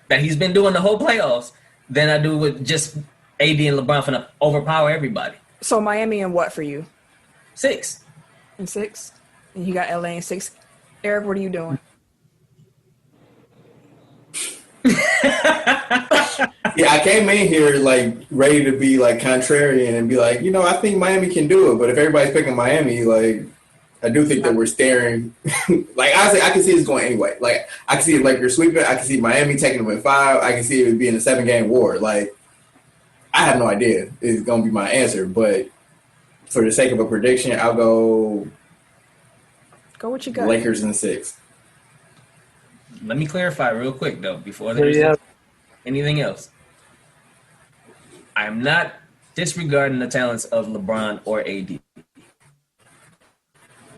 that he's been doing the whole playoffs than I do with just AD and LeBron finna overpower everybody. So Miami and what for you? 6. And 6? And you got LA and 6. Eric, what are you doing? Yeah, I came in here like ready to be like contrarian and be like, I think Miami can do it. But if everybody's picking Miami, like I do think that we're staring. Like honestly, I can see this going anyway. Like I can see Lakers sweeping. I can see Miami taking them in 5. I can see it being a 7-game war. Like I have no idea is going to be my answer, but for the sake of a prediction, I'll go. Go what you got. Lakers in 6. Let me clarify real quick though before there's anything else. I am not disregarding the talents of LeBron or AD.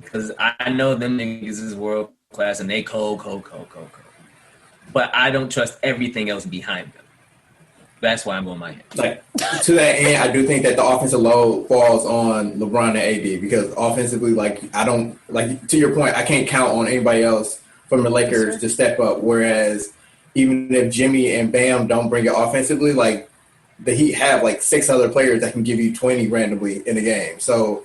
Because I know them niggas is world class and they cold. But I don't trust everything else behind them. That's why I'm going Miami. Like to that end, I do think that the offensive load falls on LeBron and AD because offensively, like I don't like to your point, I can't count on anybody else from the Lakers to step up. Whereas even if Jimmy and Bam don't bring it offensively, like the Heat have like 6 other players that can give you 20 randomly in a game. So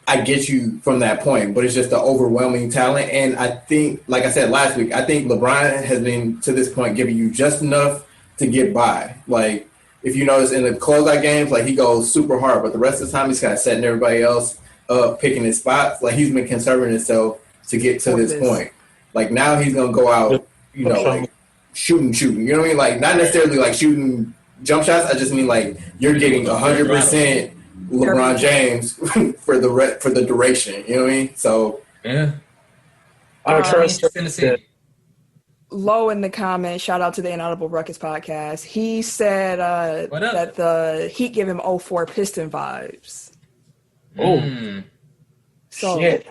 I get you from that point, but it's just the overwhelming talent. And I think, like I said last week, I think LeBron has been, to this point, giving you just enough to get by. Like, if you notice in the closeout games, like, he goes super hard, but the rest of the time he's kind of setting everybody else up, picking his spots. Like, he's been conserving himself to get to this point. Like, now he's going to go out, like, shooting. You know what I mean? Like, not necessarily, like, shooting jump shots. I just mean, like, you're getting 100% LeBron James for the duration, you know what I mean? So I trust Tennessee. Low in the comments, shout out to the Inaudible Ruckus podcast. He said that the Heat give him 04 Piston vibes. Oh, so shit.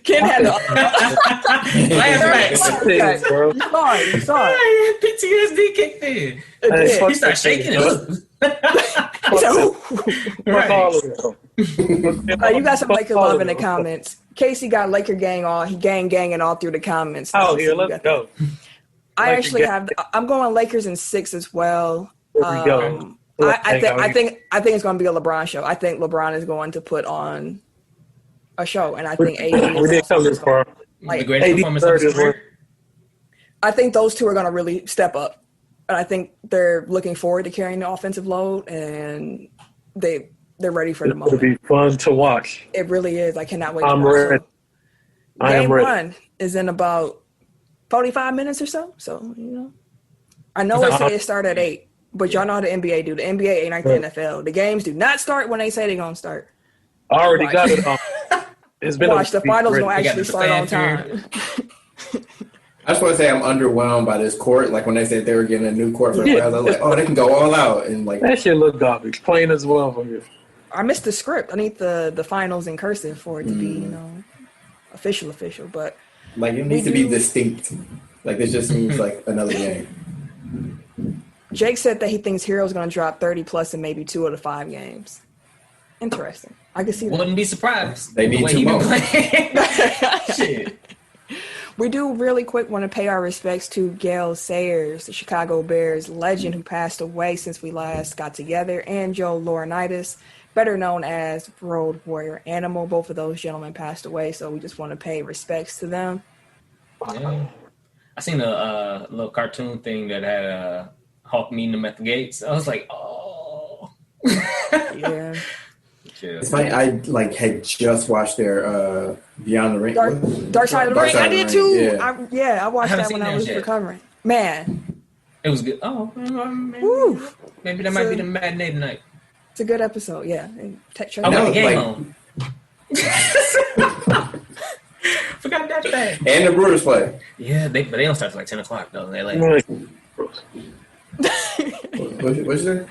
Ken had Flashbacks, bro. You saw it. PTSD kicked in. He started shaking it. You got some Laker love in the comments. Casey got Laker gang all. He ganging all through the comments. Oh, here, let's go. I actually have. I'm going Lakers in 6 as well. Here we go. I think it's going to be a LeBron show. I think LeBron is going to put on a show, and I think AD we didn't come this far. Like, the greatest performance of his career. I think those two are going to really step up, and I think they're looking forward to carrying the offensive load, and they're ready for the moment. It'll be fun to watch. It really is. I cannot wait. I'm ready. Game 1 is in about 45 minutes or so. So I know it say it start at 8, but y'all know how the NBA do. The NBA ain't like the NFL. The games do not start when they say they're gonna start. I already got it on. It's been the finals gonna actually start on time. I just want to say I'm underwhelmed by this court. Like when they said they were getting a new court for the playoffs, I was like, oh, they can go all out and like that shit look garbage. Plain as well for you. I missed the script. I need the finals in cursive for it to be official. But like it needs to be distinct. Like this just seems like another game. Jake said that he thinks Hero's going to drop 30 plus in maybe 2 of the 5 games. Interesting. I can see that. Wouldn't be surprised. They need 2 more. Shit. We do really quick want to pay our respects to Gale Sayers, the Chicago Bears legend who passed away since we last got together, and Joe Laurinaitis, better known as Road Warrior Animal. Both of those gentlemen passed away, so we just want to pay respects to them. Yeah. I seen a little cartoon thing that had Hulk meeting them at the gates. I was like, oh. Yeah. It's funny. I had just watched their Beyond the Ring. Dark Side of the Ring. I did too. Yeah. I watched that when I was recovering. Man, it was good. Oh, maybe that might be the matinee tonight. It's a good episode. Yeah. I got the game on. Forgot that thing. And the Brewers play. Yeah, but they don't start till like 10 o'clock though. They like. What's there?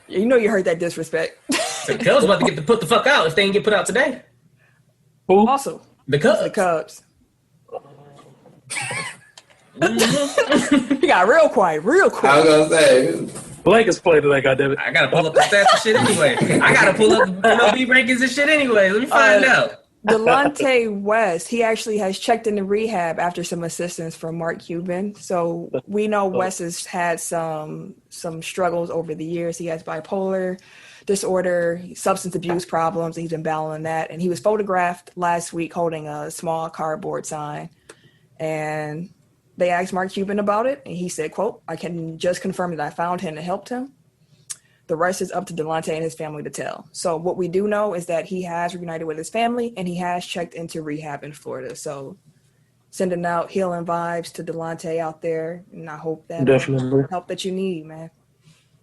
You know you heard that disrespect. The Cubs about to get put the fuck out if they didn't get put out today. Who? Also, the Cubs. The Cubs. He got real quiet. I was gonna say. Lakers play today, goddammit. I gotta pull up the stats and shit anyway. I gotta pull up the MLB rankings and shit anyway. Let me find out. Delonte West, he actually has checked into rehab after some assistance from Mark Cuban. So we know West has had some struggles over the years. He has bipolar disorder, substance abuse problems. He's been battling that. And he was photographed last week holding a small cardboard sign. And they asked Mark Cuban about it. And he said, quote, "I can just confirm that I found him and helped him. The rest is up to Delonte and his family to tell." So what we do know is that he has reunited with his family and he has checked into rehab in Florida. So sending out healing vibes to Delonte out there. And I hope that definitely help that you need, man.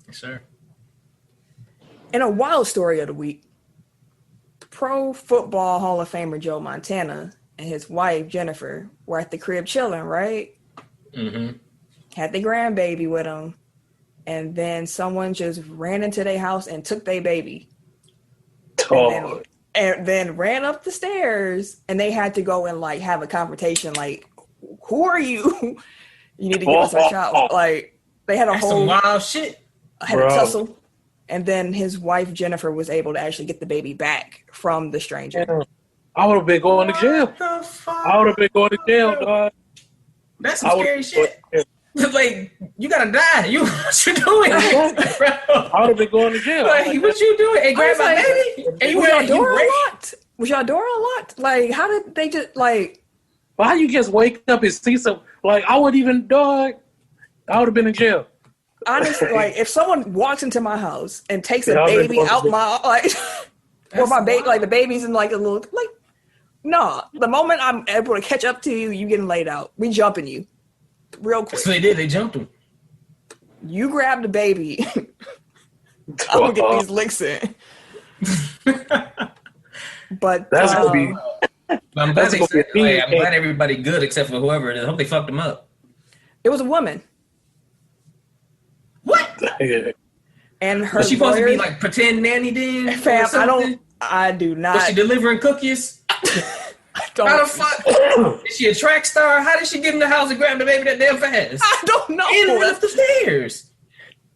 Yes, sir. And a wild story of the week. Pro Football Hall of Famer Joe Montana and his wife Jennifer were at the crib chilling, right? Mm-hmm. Had the grandbaby with them. And then someone just ran into their house and took their baby. Oh. And then ran up the stairs, and they had to go and like have a confrontation. Like, who are you? You need to give us our child. Like, they had a whole some wild shit. Had a tussle, and then his wife Jennifer was able to actually get the baby back from the stranger. I would have been going to jail. I would have been going to jail, dog. That's some scary shit. Like, you gotta die. What you doing? I would have been going to jail. Like, what you doing? Hey, grab my baby. And you was your door unlocked? Was your door unlocked? Like, how did they just like? Well, how you just wake up and see some? Like, I would even, dog. I would have been in jail. Honestly, like, if someone walks into my house and takes a baby out my like, or my baby, like the baby's in like a little like, no. The moment I'm able to catch up to you, you getting laid out. We jumping you. Real quick. So they did. They jumped him. You grab the baby. I'm gonna get these licks in. But that's gonna be. I'm glad I'm glad everybody good except for whoever it is. I hope they fucked him up. It was a woman. What? And her. Was she supposed to be like pretend nanny then? Fam, I do not. Was she delivering cookies? How the fuck? Is she a track star? How did she get in the house and grab the baby that damn fast? I don't know. And run up the stairs.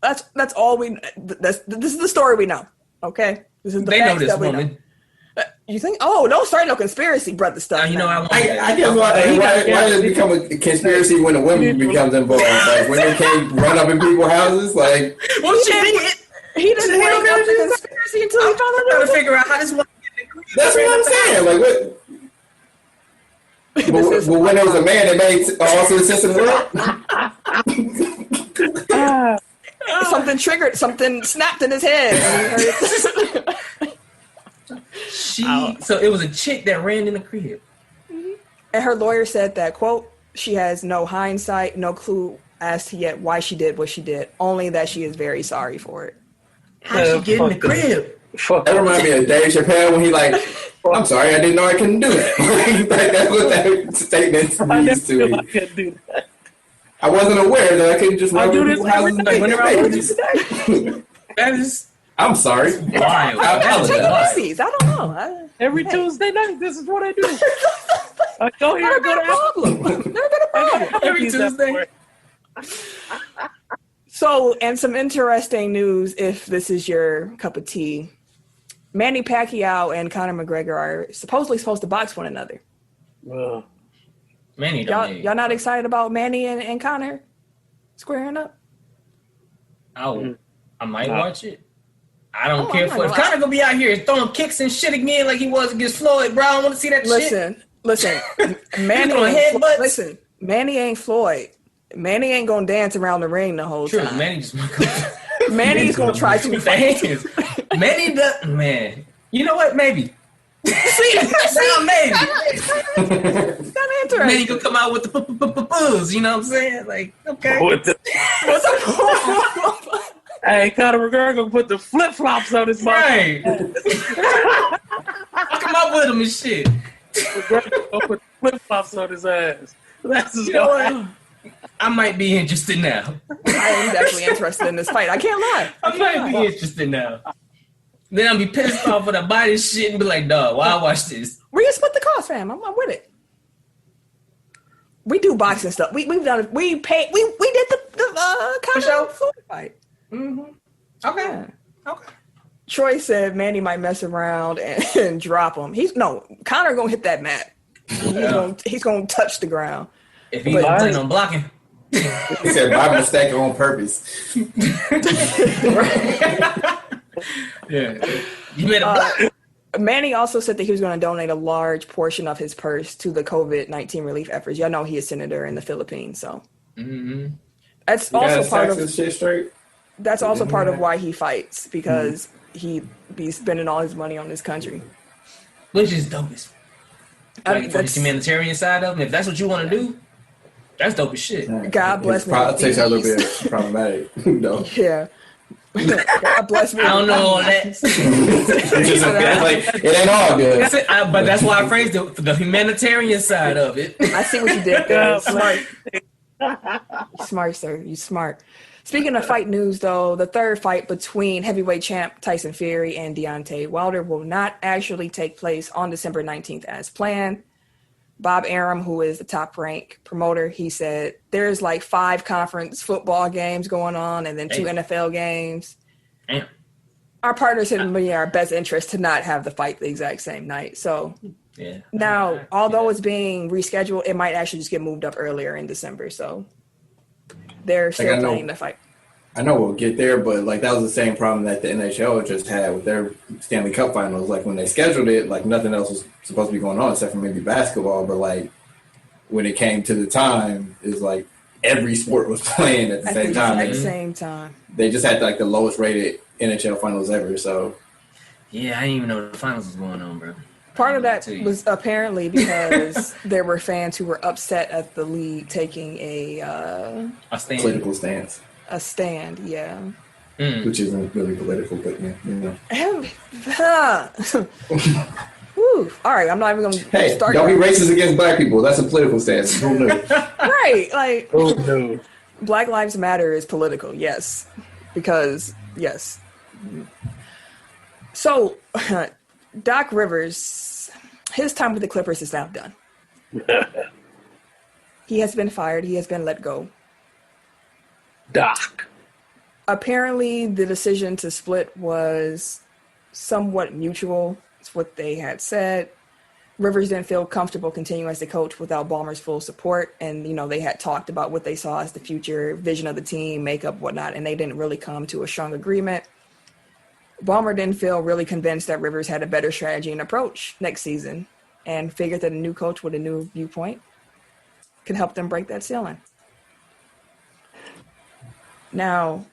That's all we. This is the story we know. Okay, this is the they know this woman. You think? Oh, don't start no conspiracy, brother stuff. You know, I guess why does it become a conspiracy when a woman becomes involved? Like women can't run up in people's houses. Like, well, he didn't wake up the conspiracy until he found out. Trying to figure out how this woman. That's what I'm saying. Like what? But when there was a man that made also the system work. Something triggered, something snapped in his head. So it was a chick that ran in the crib. And her lawyer said that, quote, she has no hindsight, no clue as to yet why she did what she did, only that she is very sorry for it. How'd she get in the crib? That reminds me of Dave Chappelle when he like, I'm sorry, I didn't know I couldn't do that. Like, that's what that statement means to me. I couldn't do that. I wasn't aware that I couldn't just run do this every day. That is. I'm sorry. Wild. I don't know. Every Tuesday night, this is what I do. I go here and go to problem. Never been a problem. Every Tuesday. So, and some interesting news, if this is your cup of tea. Manny Pacquiao and Conor McGregor are supposed to box one another. Manny, y'all not excited about Manny and Conor squaring up? I might watch it. I don't care for it. Conor gonna be out here throwing kicks and shit again like he was against Floyd, bro. I don't want to see that shit. Listen, Manny ain't Floyd. Manny ain't gonna dance around the ring the whole time. Manny's gonna try to fight. Manny does, man. You know what? Maybe. See, maybe. It's kind of interesting. Manny gonna come out with the buzz. You know what I'm saying? Like, okay. Hey, Conor McGregor gonna put the flip flops on his mouth. Right. Come out with him and shit. McGregor gonna put flip flops on his ass. That's you know what? I might be interested now. I am definitely interested in this fight. I can't lie. I might be interested now. Then I'll be pissed off when I buy this shit and be like, dog, why I watch this? We can split the cost, fam. I'm with it. We do boxing stuff. We've done it. We did the Conor Floyd fight. Mm-hmm. Okay. Okay. Troy said Manny might mess around and drop him. Conor gonna hit that mat. He's gonna touch the ground. If he's planning on blocking. He said by mistake on purpose. Yeah. You better block. Manny also said that he was going to donate a large portion of his purse to the COVID-19 relief efforts. Y'all know he is senator in the Philippines, so that's also part of shit straight. That's also part of why he fights, because he be spending all his money on this country, which is dope as like for the humanitarian side of him. If that's what you want to do, that's dope as shit. God bless me. Politics are a little bit problematic. No. Yeah. God bless me. I don't know all that. It ain't all good. But that's why I phrased it for the humanitarian side of it. I see what you did there. Smart, sir. You smart. Speaking of fight news, though, the third fight between heavyweight champ Tyson Fury and Deontay Wilder will not actually take place on December 19th as planned. Bob Arum, who is the top-ranked promoter, he said there's like 5 conference football games going on and then 2 NFL games. Damn. Our partners said in our best interest to not have the fight the exact same night. So now, although it's being rescheduled, it might actually just get moved up earlier in December. So they're still planning the fight. I know we'll get there, but like that was the same problem that the NHL just had with their Stanley Cup finals. Like when they scheduled it, like nothing else was supposed to be going on except for maybe basketball. But like when it came to the time, it's like every sport was playing at the same time. Same time. They just had like the lowest rated NHL finals ever. So yeah, I didn't even know the finals was going on, bro. Part of that was apparently because there were fans who were upset at the league taking a political stance. A stand, yeah. Which isn't really political, but yeah, you know. Woo. All right, I'm not even going to start. Don't be racist against black people. That's a political stance. Who knew? Right, like. Oh no. Black Lives Matter is political, yes, because yes. So, Doc Rivers, his time with the Clippers is now done. He has been fired. He has been let go. Doc. Apparently, the decision to split was somewhat mutual. It's what they had said. Rivers didn't feel comfortable continuing as the coach without Ballmer's full support. And, you know, they had talked about what they saw as the future vision of the team, makeup, whatnot, and they didn't really come to a strong agreement. Ballmer didn't feel really convinced that Rivers had a better strategy and approach next season and figured that a new coach with a new viewpoint could help them break that ceiling. Now,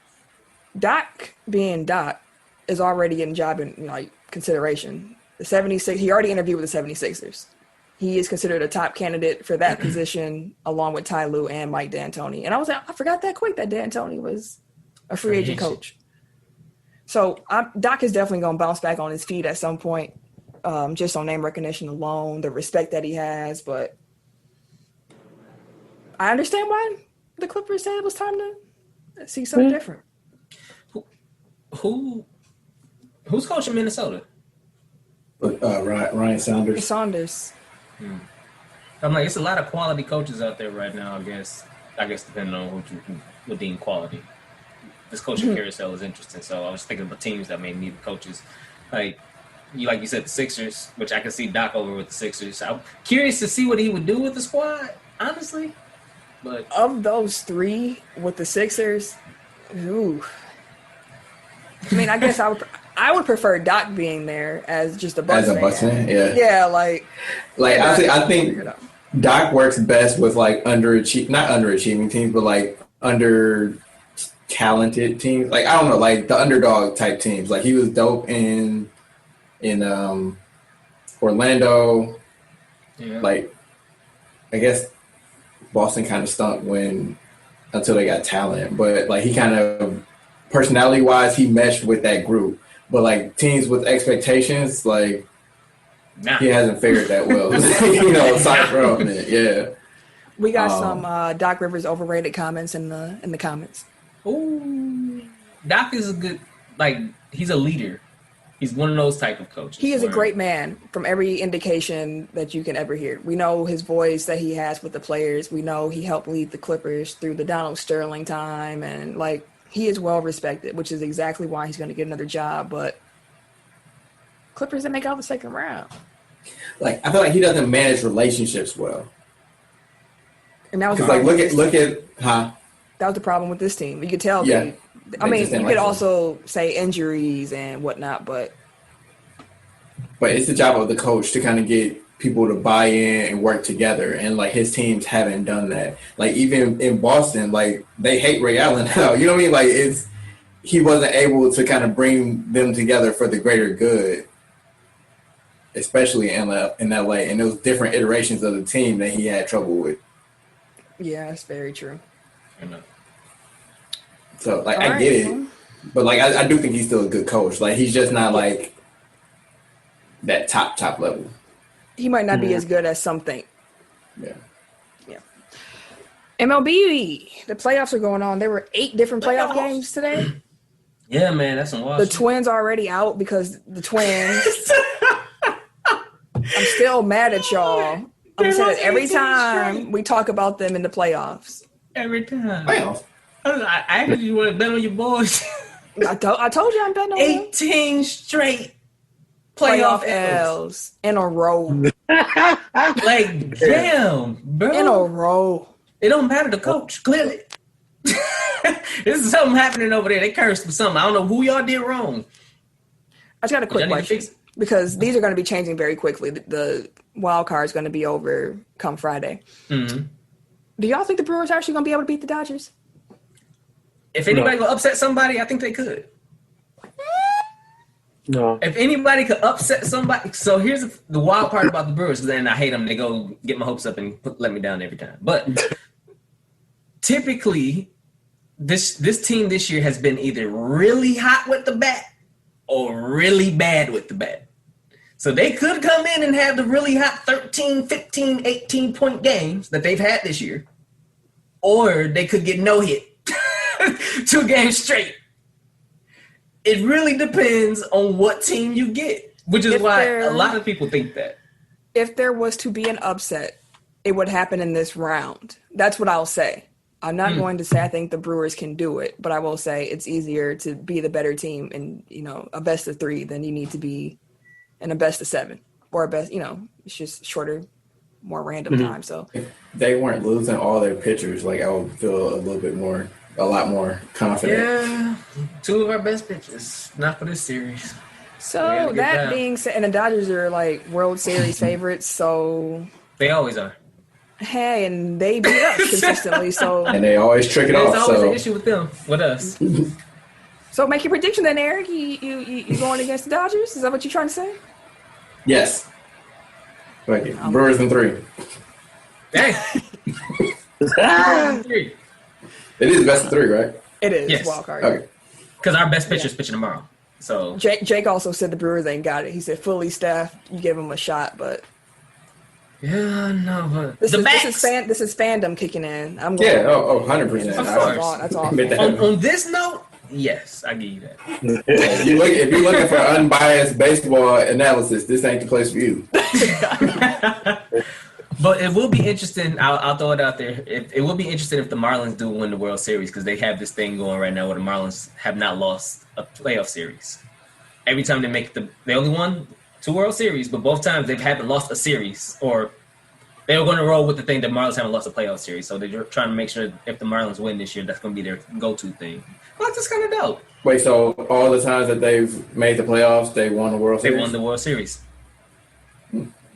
Doc being Doc is already getting job in consideration. The 76, he already interviewed with the 76ers. He is considered a top candidate for that position along with Ty Lue and Mike D'Antoni. And I was like, I forgot that quick that D'Antoni was a free agent coach. So Doc is definitely going to bounce back on his feet at some point, just on name recognition alone, the respect that he has. But I understand why the Clippers said it was time to see something different. Who's coaching Minnesota? Ryan Saunders. I'm like, it's a lot of quality coaches out there right now. I guess depending on what you would deem quality. This coaching carousel is interesting. So I was thinking about teams that may need coaches. Like, like you said, the Sixers, which I can see Doc over with the Sixers. I'm curious to see what he would do with the squad, honestly. But of those three with the Sixers, ooh. I mean, I guess I would prefer Doc being there as just a Bucks fan. Yeah. Yeah, like I think Doc works best with like not underachieving teams, but like under talented teams. Like I don't know, like the underdog type teams. Like he was dope in Orlando. Yeah. Like I guess Boston kind of stunk until they got talent, but like he kind of personality wise he meshed with that group. But like teams with expectations, like he hasn't fared that well. Aside from it, yeah. We got some Doc Rivers overrated comments in the comments. Ooh, Doc is a good, like he's a leader. He's one of those type of coaches. He is a great man from every indication that you can ever hear. We know his voice that he has with the players. We know he helped lead the Clippers through the Donald Sterling time, and like. He is well respected, which is exactly why he's going to get another job. But Clippers didn't make out the second round. Like I feel like he doesn't manage relationships well. And that was like look at that was the problem with this team. You could tell. Yeah, I mean, you could also say injuries and whatnot, but it's the job of the coach to kind of get people to buy in and work together, and like his teams haven't done that. Like even in Boston, like they hate Ray Allen now. You know what I mean? Like he wasn't able to kind of bring them together for the greater good, especially in LA. And those different iterations of the team that he had trouble with. Yeah, that's very true. So like I get it, but like I do think he's still a good coach. Like he's just not like that top level. He might not be as good as some think. Yeah. MLB, the playoffs are going on. There were 8 different playoff games today. Yeah, man, that's some wild The shit. Twins are already out because the Twins. I'm still mad at y'all. I'm saying every time we talk about them in the playoffs. Every time. Playoffs. I actually want to bet on your boys. I told you I'm betting on them. 18 straight Playoff L's in a row. Like, damn, bro. In a row. It don't matter the coach, clearly. This is something happening over there. They cursed for something. I don't know who y'all did wrong. I just got a quick question because these are going to be changing very quickly. The wild card is going to be over come Friday. Mm-hmm. Do y'all think the Brewers are actually going to be able to beat the Dodgers? If anybody will upset somebody, I think they could. No. If anybody could upset somebody, so here's the wild part about the Brewers, and I hate them. They go get my hopes up and let me down every time. But typically, this team this year has been either really hot with the bat or really bad with the bat. So they could come in and have the really hot 13, 15, 18-point games that they've had this year, or they could get no hit 2 games straight. It really depends on what team you get, which is why a lot of people think that. If there was to be an upset, it would happen in this round. That's what I'll say. I'm not going to say I think the Brewers can do it, but I will say it's easier to be the better team in, a best of 3 than you need to be in a best of 7 or a best, it's just shorter, more random time. So if they weren't losing all their pitchers, like I would feel a lot more confident. Yeah, 2 of our best pitchers, not for this series. So that being said, and the Dodgers are like World Series favorites, so they always are. Hey, and they beat us consistently, so and they always trick it off. There's always an issue with them, with us. So make your prediction then, Eric. You going against the Dodgers? Is that what you're trying to say? Yes. Okay. Brewers in 3. Hey. 3. It is best of 3, right? It is. Yes. Wild card. Okay. Because our best pitcher's pitching tomorrow. So Jake also said the Brewers ain't got it. He said fully staffed, you give them a shot, but yeah, no, but this is fandom kicking in. I'm going. Yeah, 100%. Of course. That's all. On this note, yes, I give you that. If you're looking for unbiased baseball analysis, this ain't the place for you. But it will be interesting. I'll throw it out there. It will be interesting if the Marlins do win the World Series because they have this thing going right now where the Marlins have not lost a playoff series every time they make they only won 2 World Series, but both times they haven't lost a series, or they were going to roll with the thing that Marlins haven't lost a playoff series. So they're trying to make sure if the Marlins win this year, that's going to be their go-to thing. Well, that's kind of dope. Wait, so all the times that they've made the playoffs, they won the World Series? They won the World Series.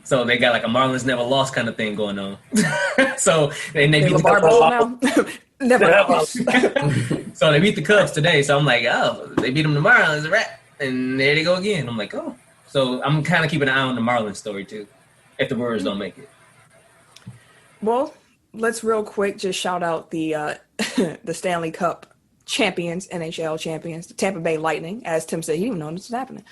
So they got like a Marlins never lost kind of thing going on. So they beat the LeVar Ball now. Never lost. So they beat the Cubs today. So I'm like, oh, they beat them the Marlins, right? And there they go again. I'm like, oh. So I'm kind of keeping an eye on the Marlins story too, if the Brewers don't make it. Well, let's real quick just shout out the the Stanley Cup champions, NHL champions, the Tampa Bay Lightning. As Tim said, he didn't know this was happening.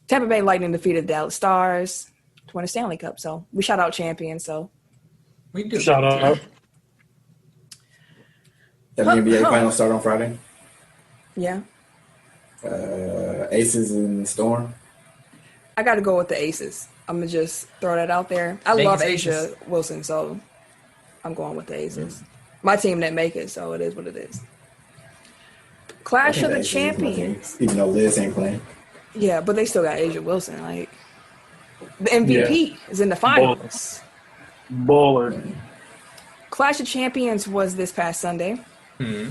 Tampa Bay Lightning defeated Dallas Stars to win a Stanley Cup. So we shout out champions. So We do. Shout out. The NBA finals start on Friday. yeah, Aces and Storm. I got to go with the Aces. I'm gonna just throw that out there. I Vegas love Aces. Asia Wilson, so I'm going with the Aces. My team didn't make it, so it is what it is. Clash of the Aces is my team, Champions. even though Liz ain't playing. Yeah, but they still got Asia Wilson. Like the MVP is in the finals. Baller. Clash of Champions was this past Sunday. Hmm.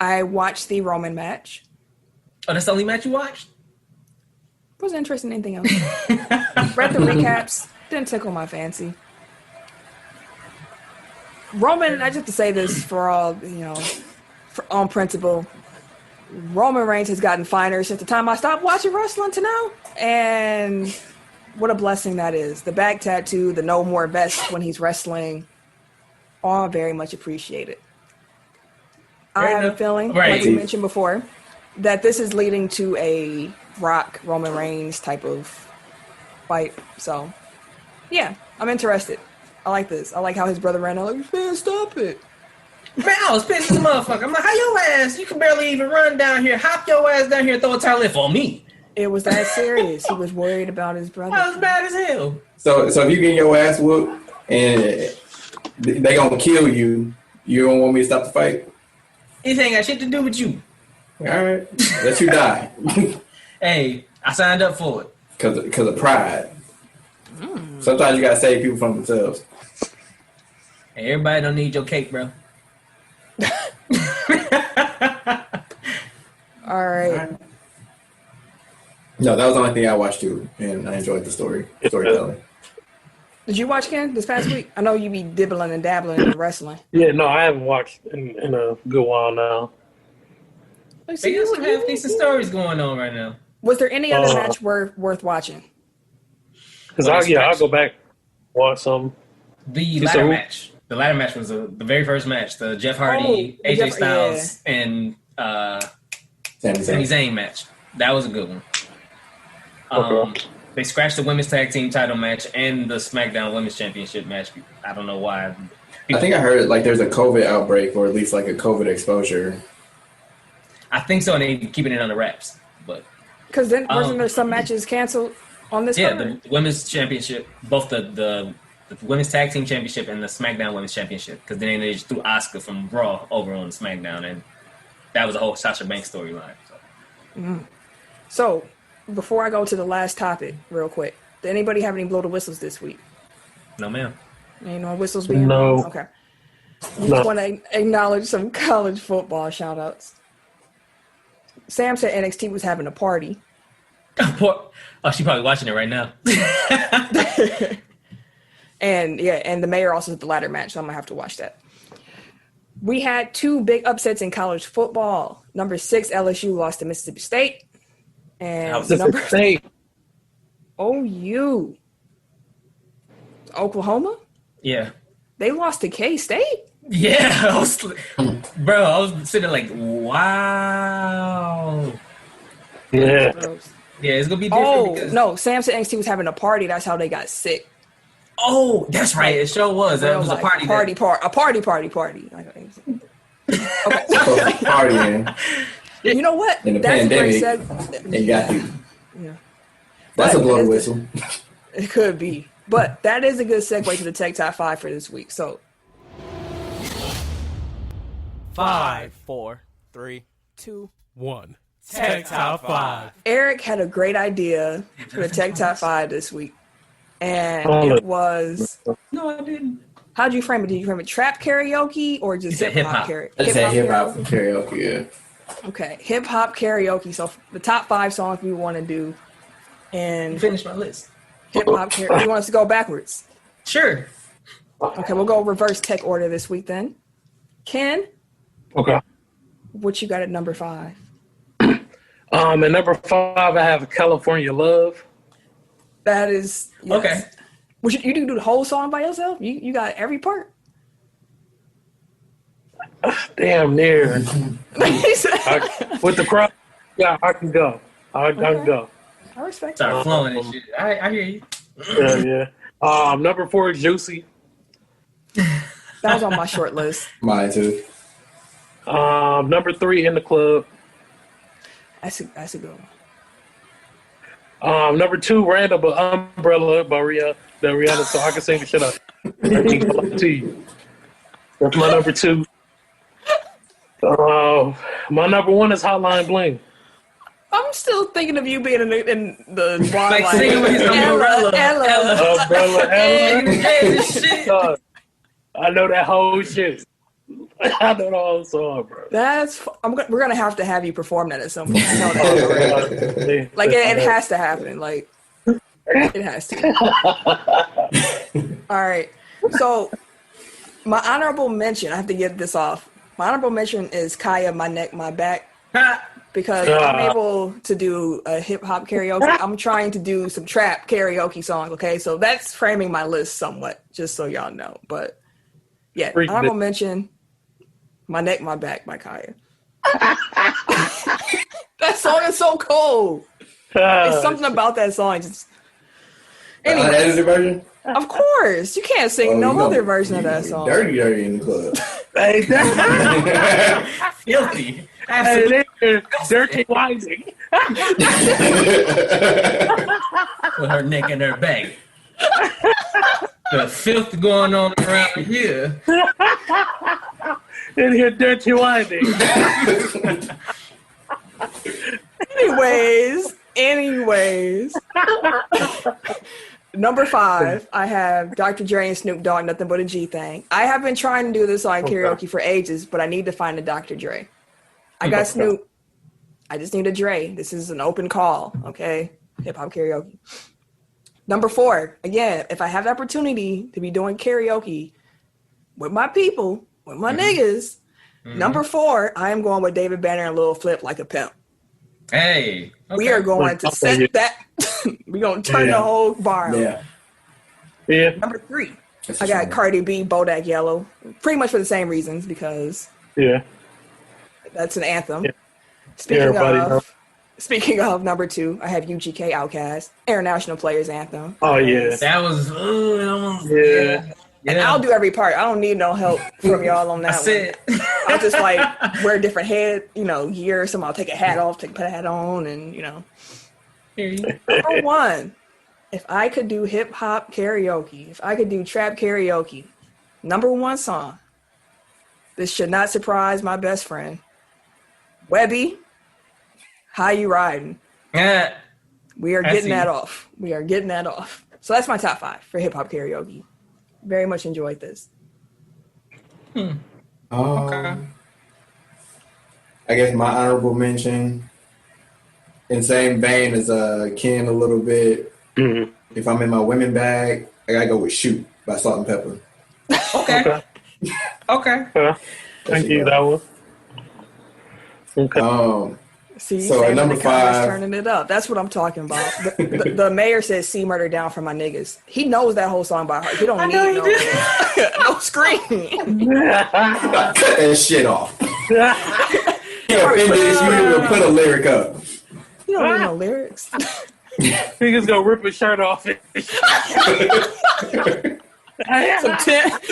I watched the Roman match. Oh, that's the only match you watched? Wasn't interested in anything else. Read the recaps. Didn't tickle my fancy. Roman, I just have to say this for all, on principle. Roman Reigns has gotten finer since the time I stopped watching wrestling to now. And what a blessing that is. The back tattoo, the no more vest when he's wrestling, all very much appreciated. I have a feeling, like we mentioned before, that this is leading to a Rock Roman Reigns type of fight. So, yeah, I'm interested. I like this. I like how his brother ran out like, man, stop it. Man, I was pissed as a motherfucker. I'm like, how your ass? You can barely even run down here. Hop your ass down here and throw a towel in for me. It was that serious. He was worried about his brother. That was bad as hell. So if you get your ass whooped and they gonna kill you, you don't want me to stop the fight? It ain't got shit to do with you. All right, let you die. Hey, I signed up for it. Because of pride. Sometimes you gotta save people from themselves. Hey, everybody don't need your cake, bro. All right. No, that was the only thing I watched too, and I enjoyed the storytelling. Did you watch Ken this past week? I know you be dibbling and dabbling in wrestling. Yeah, no, I haven't watched in a good while now. They got some half decent stories going on right now. Was there any other match worth watching? Because I'll go back watch some. The ladder match was the very first match. The Jeff Hardy, AJ Styles, and Sami Zayn match. That was a good one. Okay. They scratched the women's tag team title match and the SmackDown Women's Championship match. I don't know why. I think I heard like there's a COVID outbreak or at least like a COVID exposure. I think so, and they're keeping it under wraps. But because then wasn't there some matches canceled on this? Yeah, the women's championship, both the women's tag team championship and the SmackDown Women's Championship. Because then they just threw Asuka from Raw over on SmackDown, and that was a whole Sasha Banks storyline. So, before I go to the last topic, real quick, did anybody have any blow the whistles this week? No, ma'am. Any more whistles being No. blown? Okay. We just want to acknowledge some college football shout outs. Sam said NXT was having a party. Oh, she's probably watching it right now. And the mayor also did the ladder match, so I'm going to have to watch that. We had 2 big upsets in college football. Number 6, LSU lost to Mississippi State. And number 8, OU. Oklahoma? Yeah. They lost to K-State? Yeah. I was sitting there like, wow. Yeah. Yeah, it's going to be different. No. Sam said NXT was having a party. That's how they got sick. Oh, that's right. It sure was. That was like, a party. A party. Okay. Partying. You know what? In the That's pandemic, a great and got you. Yeah. That's a blow whistle. It could be. But that is a good segue to the Tech Top 5 for this week. So 5, 4, 3, 2, 1. Tech Top 5. Eric had a great idea for the Tech Top 5 this week. And it was... No, I didn't. How'd you frame it? Did you frame it trap karaoke or just hip-hop karaoke? I said hip-hop karaoke, yeah. Okay, hip-hop karaoke. So the top 5 songs we want to do. And Finish my list. Hip-hop karaoke. You want us to go backwards? Sure. Okay, we'll go reverse tech order this week then. Ken? Okay. What you got at number 5? At number 5, I have California Love. That is... Yes. Okay. Would you do the whole song by yourself? You got every part? Damn near. He said- With the crowd, yeah, I can go. I can go. I respect Start that. flowing and shit. I hear you. Yeah. Number 4 is Juicy. That was on my short list. Mine too. Number 3, In the Club. That's a good one. Number 2, Random but Umbrella by Rihanna, so I can sing the shit up. To you. That's my number 2. My number 1 is Hotline Bling. I'm still thinking of you being in the bar Like singing with his umbrella. Ella. Umbrella, Ella. Hey, shit. I know that whole shit. I know the whole song, bro. We're gonna have to have you perform that at some point. I know that. Like it has to happen. Like it has to. All right. So my honorable mention, I have to get this off. My honorable mention is Kaya, My Neck, My Back. Because I'm able to do a hip hop karaoke. I'm trying to do some trap karaoke songs. Okay, so that's framing my list somewhat, just so y'all know. But yeah, honorable mention, My Neck, My Back by Kaya. That song is so cool. It's something about that song. Just anyway, Unedited version? of course, you can't sing no other version of that song. Dirty in the club. Filthy. Hey, Dirty Winding. With her neck in her back. The filth going on around here. In here, Dirty Winding. Anyways. Number 5, I have Dr. Dre and Snoop Dogg, Nothing But a G Thing. I have been trying to do this on karaoke for ages, but I need to find a Dr. Dre. I got Snoop. I just need a Dre. This is an open call, okay? Hip-hop karaoke. Number 4, again, if I have the opportunity to be doing karaoke with my people, with my niggas, number 4, I am going with David Banner and Lil Flip, Like a Pimp. Hey. Okay. We are going to set that. We're going to turn the whole bar on. Yeah. Number 3, I got Cardi B, Bodak Yellow. Pretty much for the same reasons, because that's an anthem. Yeah. Speaking of number 2, I have UGK Outkast, International Players Anthem. Oh, yeah. That was. Yeah. And I'll do every part. I don't need no help from y'all on that one. I'll just wear a different head, gear. Some I'll take a hat off, put a hat on, and Number 1, if I could do hip hop karaoke, if I could do trap karaoke, number 1 song. This should not surprise my best friend, Webby. How You Riding? Yeah. We are getting that off. So that's my top 5 for hip hop karaoke. Very much enjoyed this. Okay. I guess my honorable mention, in same vein as Ken a little bit. Mm-hmm. If I'm in my women bag, I gotta go with Shoot by Salt and Pepper. Okay. Thank you, that one. Okay. See, so at number 5, turning it up. That's what I'm talking about. The mayor says "See Murder Down" for my niggas. He knows that whole song by heart. He don't need no scream. Cut that shit off. You put a lyric up. You don't need no lyrics. Niggas gonna rip his shirt off.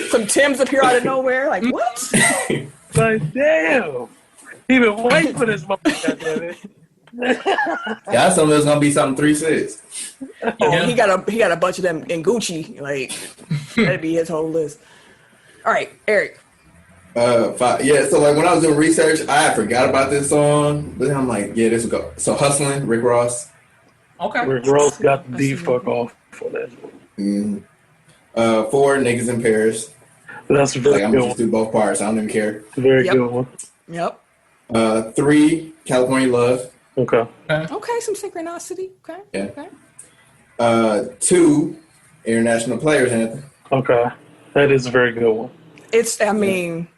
Some Timbs appear out of nowhere. Like what? Like damn. He been waiting for this moment, goddammit. Yeah, some of it's gonna be something 3-6. Oh, he got a bunch of them in Gucci. Like that'd be his whole list. All right, Eric. Yeah, so like when I was doing research, I forgot about this song, but then I'm like, yeah, this will go. So Hustling, Rick Ross. Okay. Rick Ross got the fuck off for that. 4, Niggas in Paris. That's a very Like I'm good gonna just one. do both parts. I don't even care. Very Yep. good one. Yep. 3, California Love. Okay. Okay, some synchronicity. Okay. Yeah. Okay. 2, International Players Anthem. Okay. That is a very good one. I mean,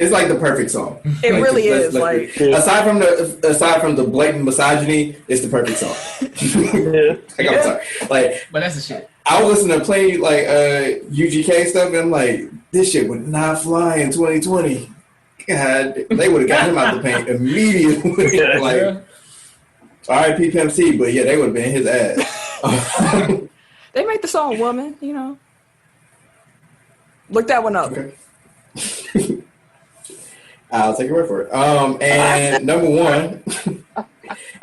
It's like the perfect song. it Like, really let's- is. let's- Like, aside from the blatant misogyny, it's the perfect song. Yeah. Like, I'm sorry. Like But that's the shit. I was listening to play like UGK stuff, and I'm like, this shit would not fly in 2020. God, they would have got him out the paint immediately. Yeah. Like, R.I.P. Pimp C, but yeah, they would have been his ass. they made the song "Woman." You know, look that one up. Okay. I'll take your word for it. And number 1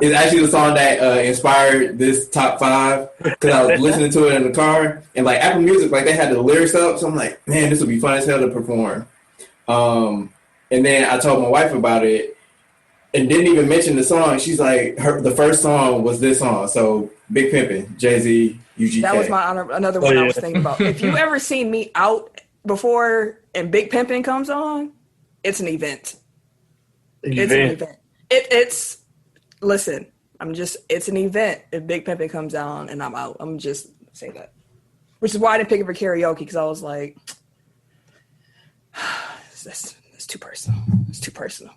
is actually the song that inspired this top 5 because I was listening to it in the car and like Apple Music, like they had the lyrics up, so I'm like, man, this would be fun as hell to perform. And then I told my wife about it and didn't even mention the song. She's like, the first song was this song. So Big Pimpin', Jay-Z, UGK. That was another one Oh, I yeah. was thinking about. If you ever seen me out before and Big Pimpin' comes on, it's an event. It's an event. It's listen, it's an event if Big Pimpin' comes on and I'm out. I'm just say that. Which is why I didn't pick it for karaoke, because I was like, that's too personal. It's too personal.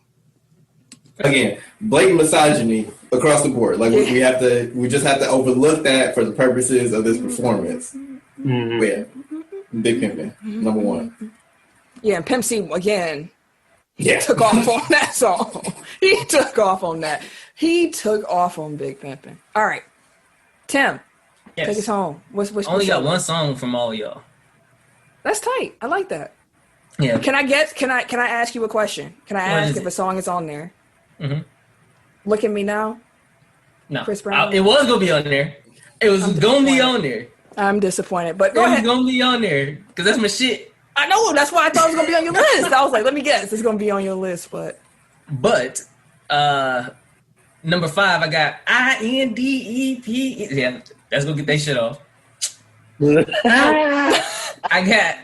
Again, blatant misogyny across the board. Like we just have to overlook that for the purposes of this performance. Mm-hmm. But yeah, Big Pimpin', number 1. Yeah, and Pimp C again. Yeah, Took off on that song. He took off on that. He took off on Big Pimpin'. All right, Tim, Yes. take us home. What's Only got up? one song from all y'all. That's tight. I like that. Yeah. Can I guess? Can I ask you a question? Can I What ask is if it? a song is on there? Mhm. Look at me now. No. Chris Brown? It was gonna be on there. It was gonna be on there. I'm disappointed, but It go was ahead. gonna be on there because that's my shit. I know. That's why I thought it was gonna be on your list. I was like, let me guess. It's gonna be on your list, but But number 5, I got INDEP. Yeah, that's gonna get that shit off. I got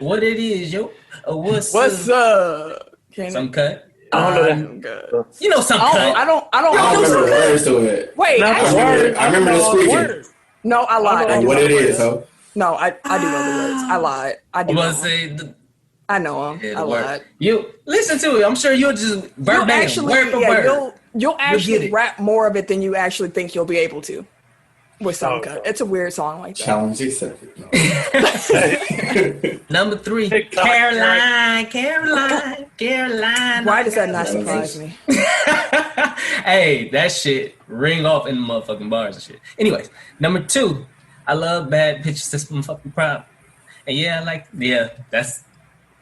what it is, yo. What's up? some cut? I don't know I'm good. that. You know some cut. I don't I don't know remember some the good. words to it. Wait, Not the actually, words. I remember the know squeaking. words. no, I lied. I And do what know it the is, words. so No, I do know the words. I lied. I do I'm know gonna them. say the, I know them. yeah, I the word. lied. You listen to it. I'm sure you'll just You'll verbatim, actually, word for yeah, word. you'll get actually it. rap more of it than you actually think you'll be able to with some Oh, cut. okay. It's a weird song like that. challenge accepted. No. Number 3, TikTok, Caroline. Why does that not That surprise was- me? Hey, that shit ring off in the motherfucking bars and shit. Anyways, number 2, I love Bad Bitches. That's my fucking problem. And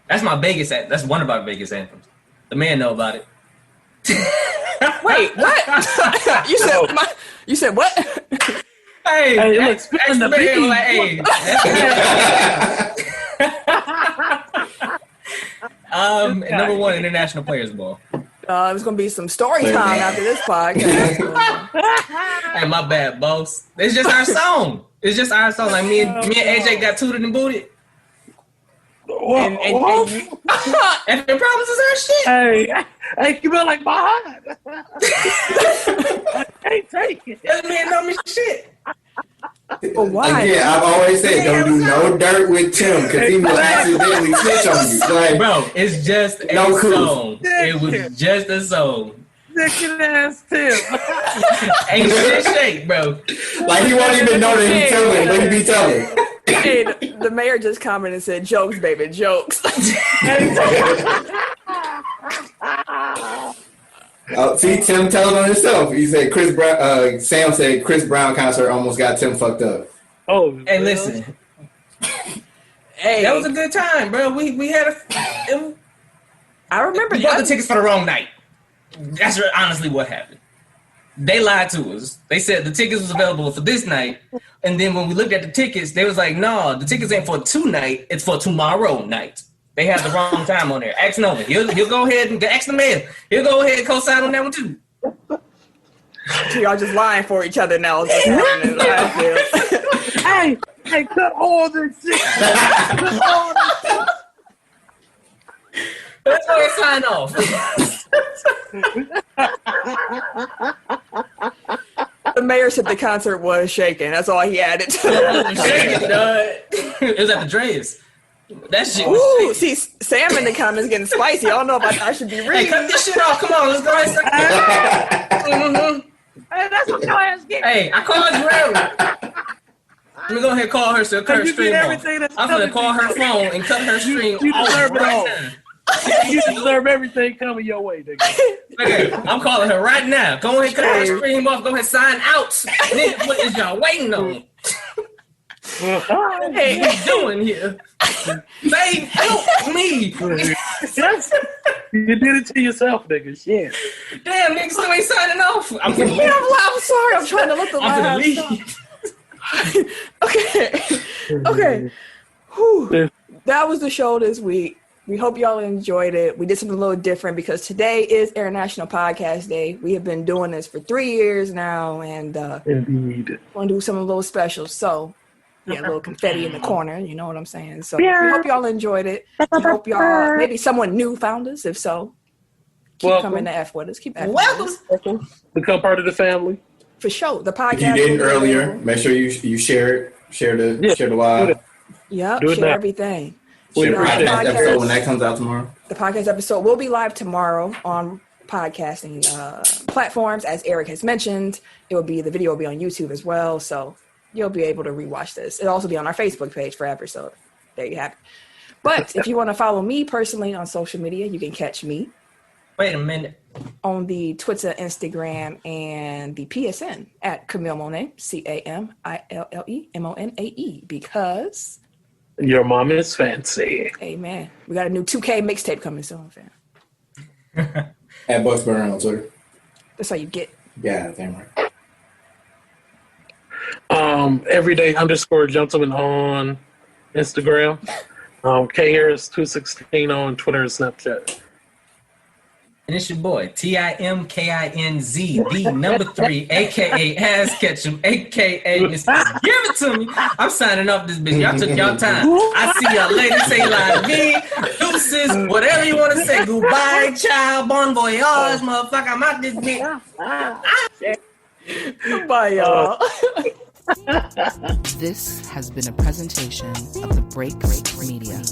that's my biggest. That's one of our biggest anthems. The man know about it. Wait, what? You said what? Hey, look, spilling the beans. like, hey, and number 1, International Players Ball. There's gonna be some story time after this podcast. Hey, my bad, boss. It's just our song. It's just our song. Like me and AJ got tooted and booted. and you- And the problems is our shit. Hey, you feel like my heart. I can't take it. That man know me shit. but why? Again, I've always said don't do no dirt with Tim because he will accidentally snitch on you. Like, Bro, it's just a No proof. song. It was just a song. Chicken ass Tim. Ain't shit shake, bro. like he won't even know that he's telling, but he be telling. Hey, the mayor just commented and said, "Jokes, baby, jokes." See, Tim telling on himself. He said Chris Brown. Sam said Chris Brown concert almost got Tim fucked up. Oh, Hey, listen. Hey, That was a good time, bro. We had I remember we bought the that. tickets for the wrong night. That's honestly what happened. They lied to us. They said the tickets was available for this night. And then when we looked at the tickets, they was like, no, the tickets ain't for tonight. It's for tomorrow night. They had the wrong time on there. Ask Nova. He'll go ahead and ask the mayor. He'll go ahead and co-sign on that one too. So y'all just lying for each other now. Hey, cut all this shit. Let's go ahead and sign off. The mayor said the concert was shaking. That's all he added. Shaking, it was at the Dre's. That shit was Ooh, shaking. see, Sam in the comments getting spicy. I don't know if I should be Hey, reading. cut this shit off. Come on, let's go ahead and start. Hey, that's what your ass get. Hey, I called you earlier. Let me go ahead and call her so cut her You stream did off. everything that's I'm gonna call her coming to you. phone and cut her stream You off deserve it right all. now. You deserve everything coming your way, nigga. Okay, I'm calling her right now. Go ahead and cut her stream off. Go ahead and sign out. Nigga, what is y'all waiting on? Hey, what you doing here? Say, help me. You did it to yourself, nigga. Shit. Damn, nigga still ain't signing off. I'm gonna Yeah, I'm sorry. I'm trying to let the I'm line gonna stop. leave. Okay. Whew. That was the show this week. We hope y'all enjoyed it. We did something a little different because today is International Podcast Day. We have been doing this for 3 years now, and Indeed. want to do something a little special. So, yeah, a little confetti in the corner. You know what I'm saying? So, we hope y'all enjoyed it. We hope y'all, maybe someone new found us. If so, keep Welcome. coming to F with us. Keep F with Welcome. us. Become part of the family. For sure. The podcast. If you didn't will be earlier, available. make sure you share it, share the Do live. it. Yep, Do it share now. everything. We Share the appreciate podcast it. episode when that comes out tomorrow. The podcast episode will be live tomorrow on podcasting platforms, as Eric has mentioned. The video will be on YouTube as well, so you'll be able to rewatch this. It'll also be on our Facebook page forever, so there you have it. But if you want to follow me personally on social media, you can catch me Wait a minute. on the Twitter, Instagram, and the PSN at Camille Monet, CAMILLEMONAE, because... Your mom is fancy. Amen. We got a new 2K mixtape coming soon, fam. At Bucks Burn on Twitter. That's how you get. Yeah, damn right. Everyday_gentleman on Instagram. K Harris 216 on Twitter and Snapchat. And it's your boy, TIMKINZ, the number 3, a.k.a. Ass Ketchum, a.k.a. Mr. Give It To Me. I'm signing off this bitch. Y'all took y'all time. I see y'all later. Say la vie, deuces, whatever you want to say. Goodbye, ciao, bon voyage, motherfucker. I'm out this bitch. Bye, y'all. This has been a presentation of the Break Media.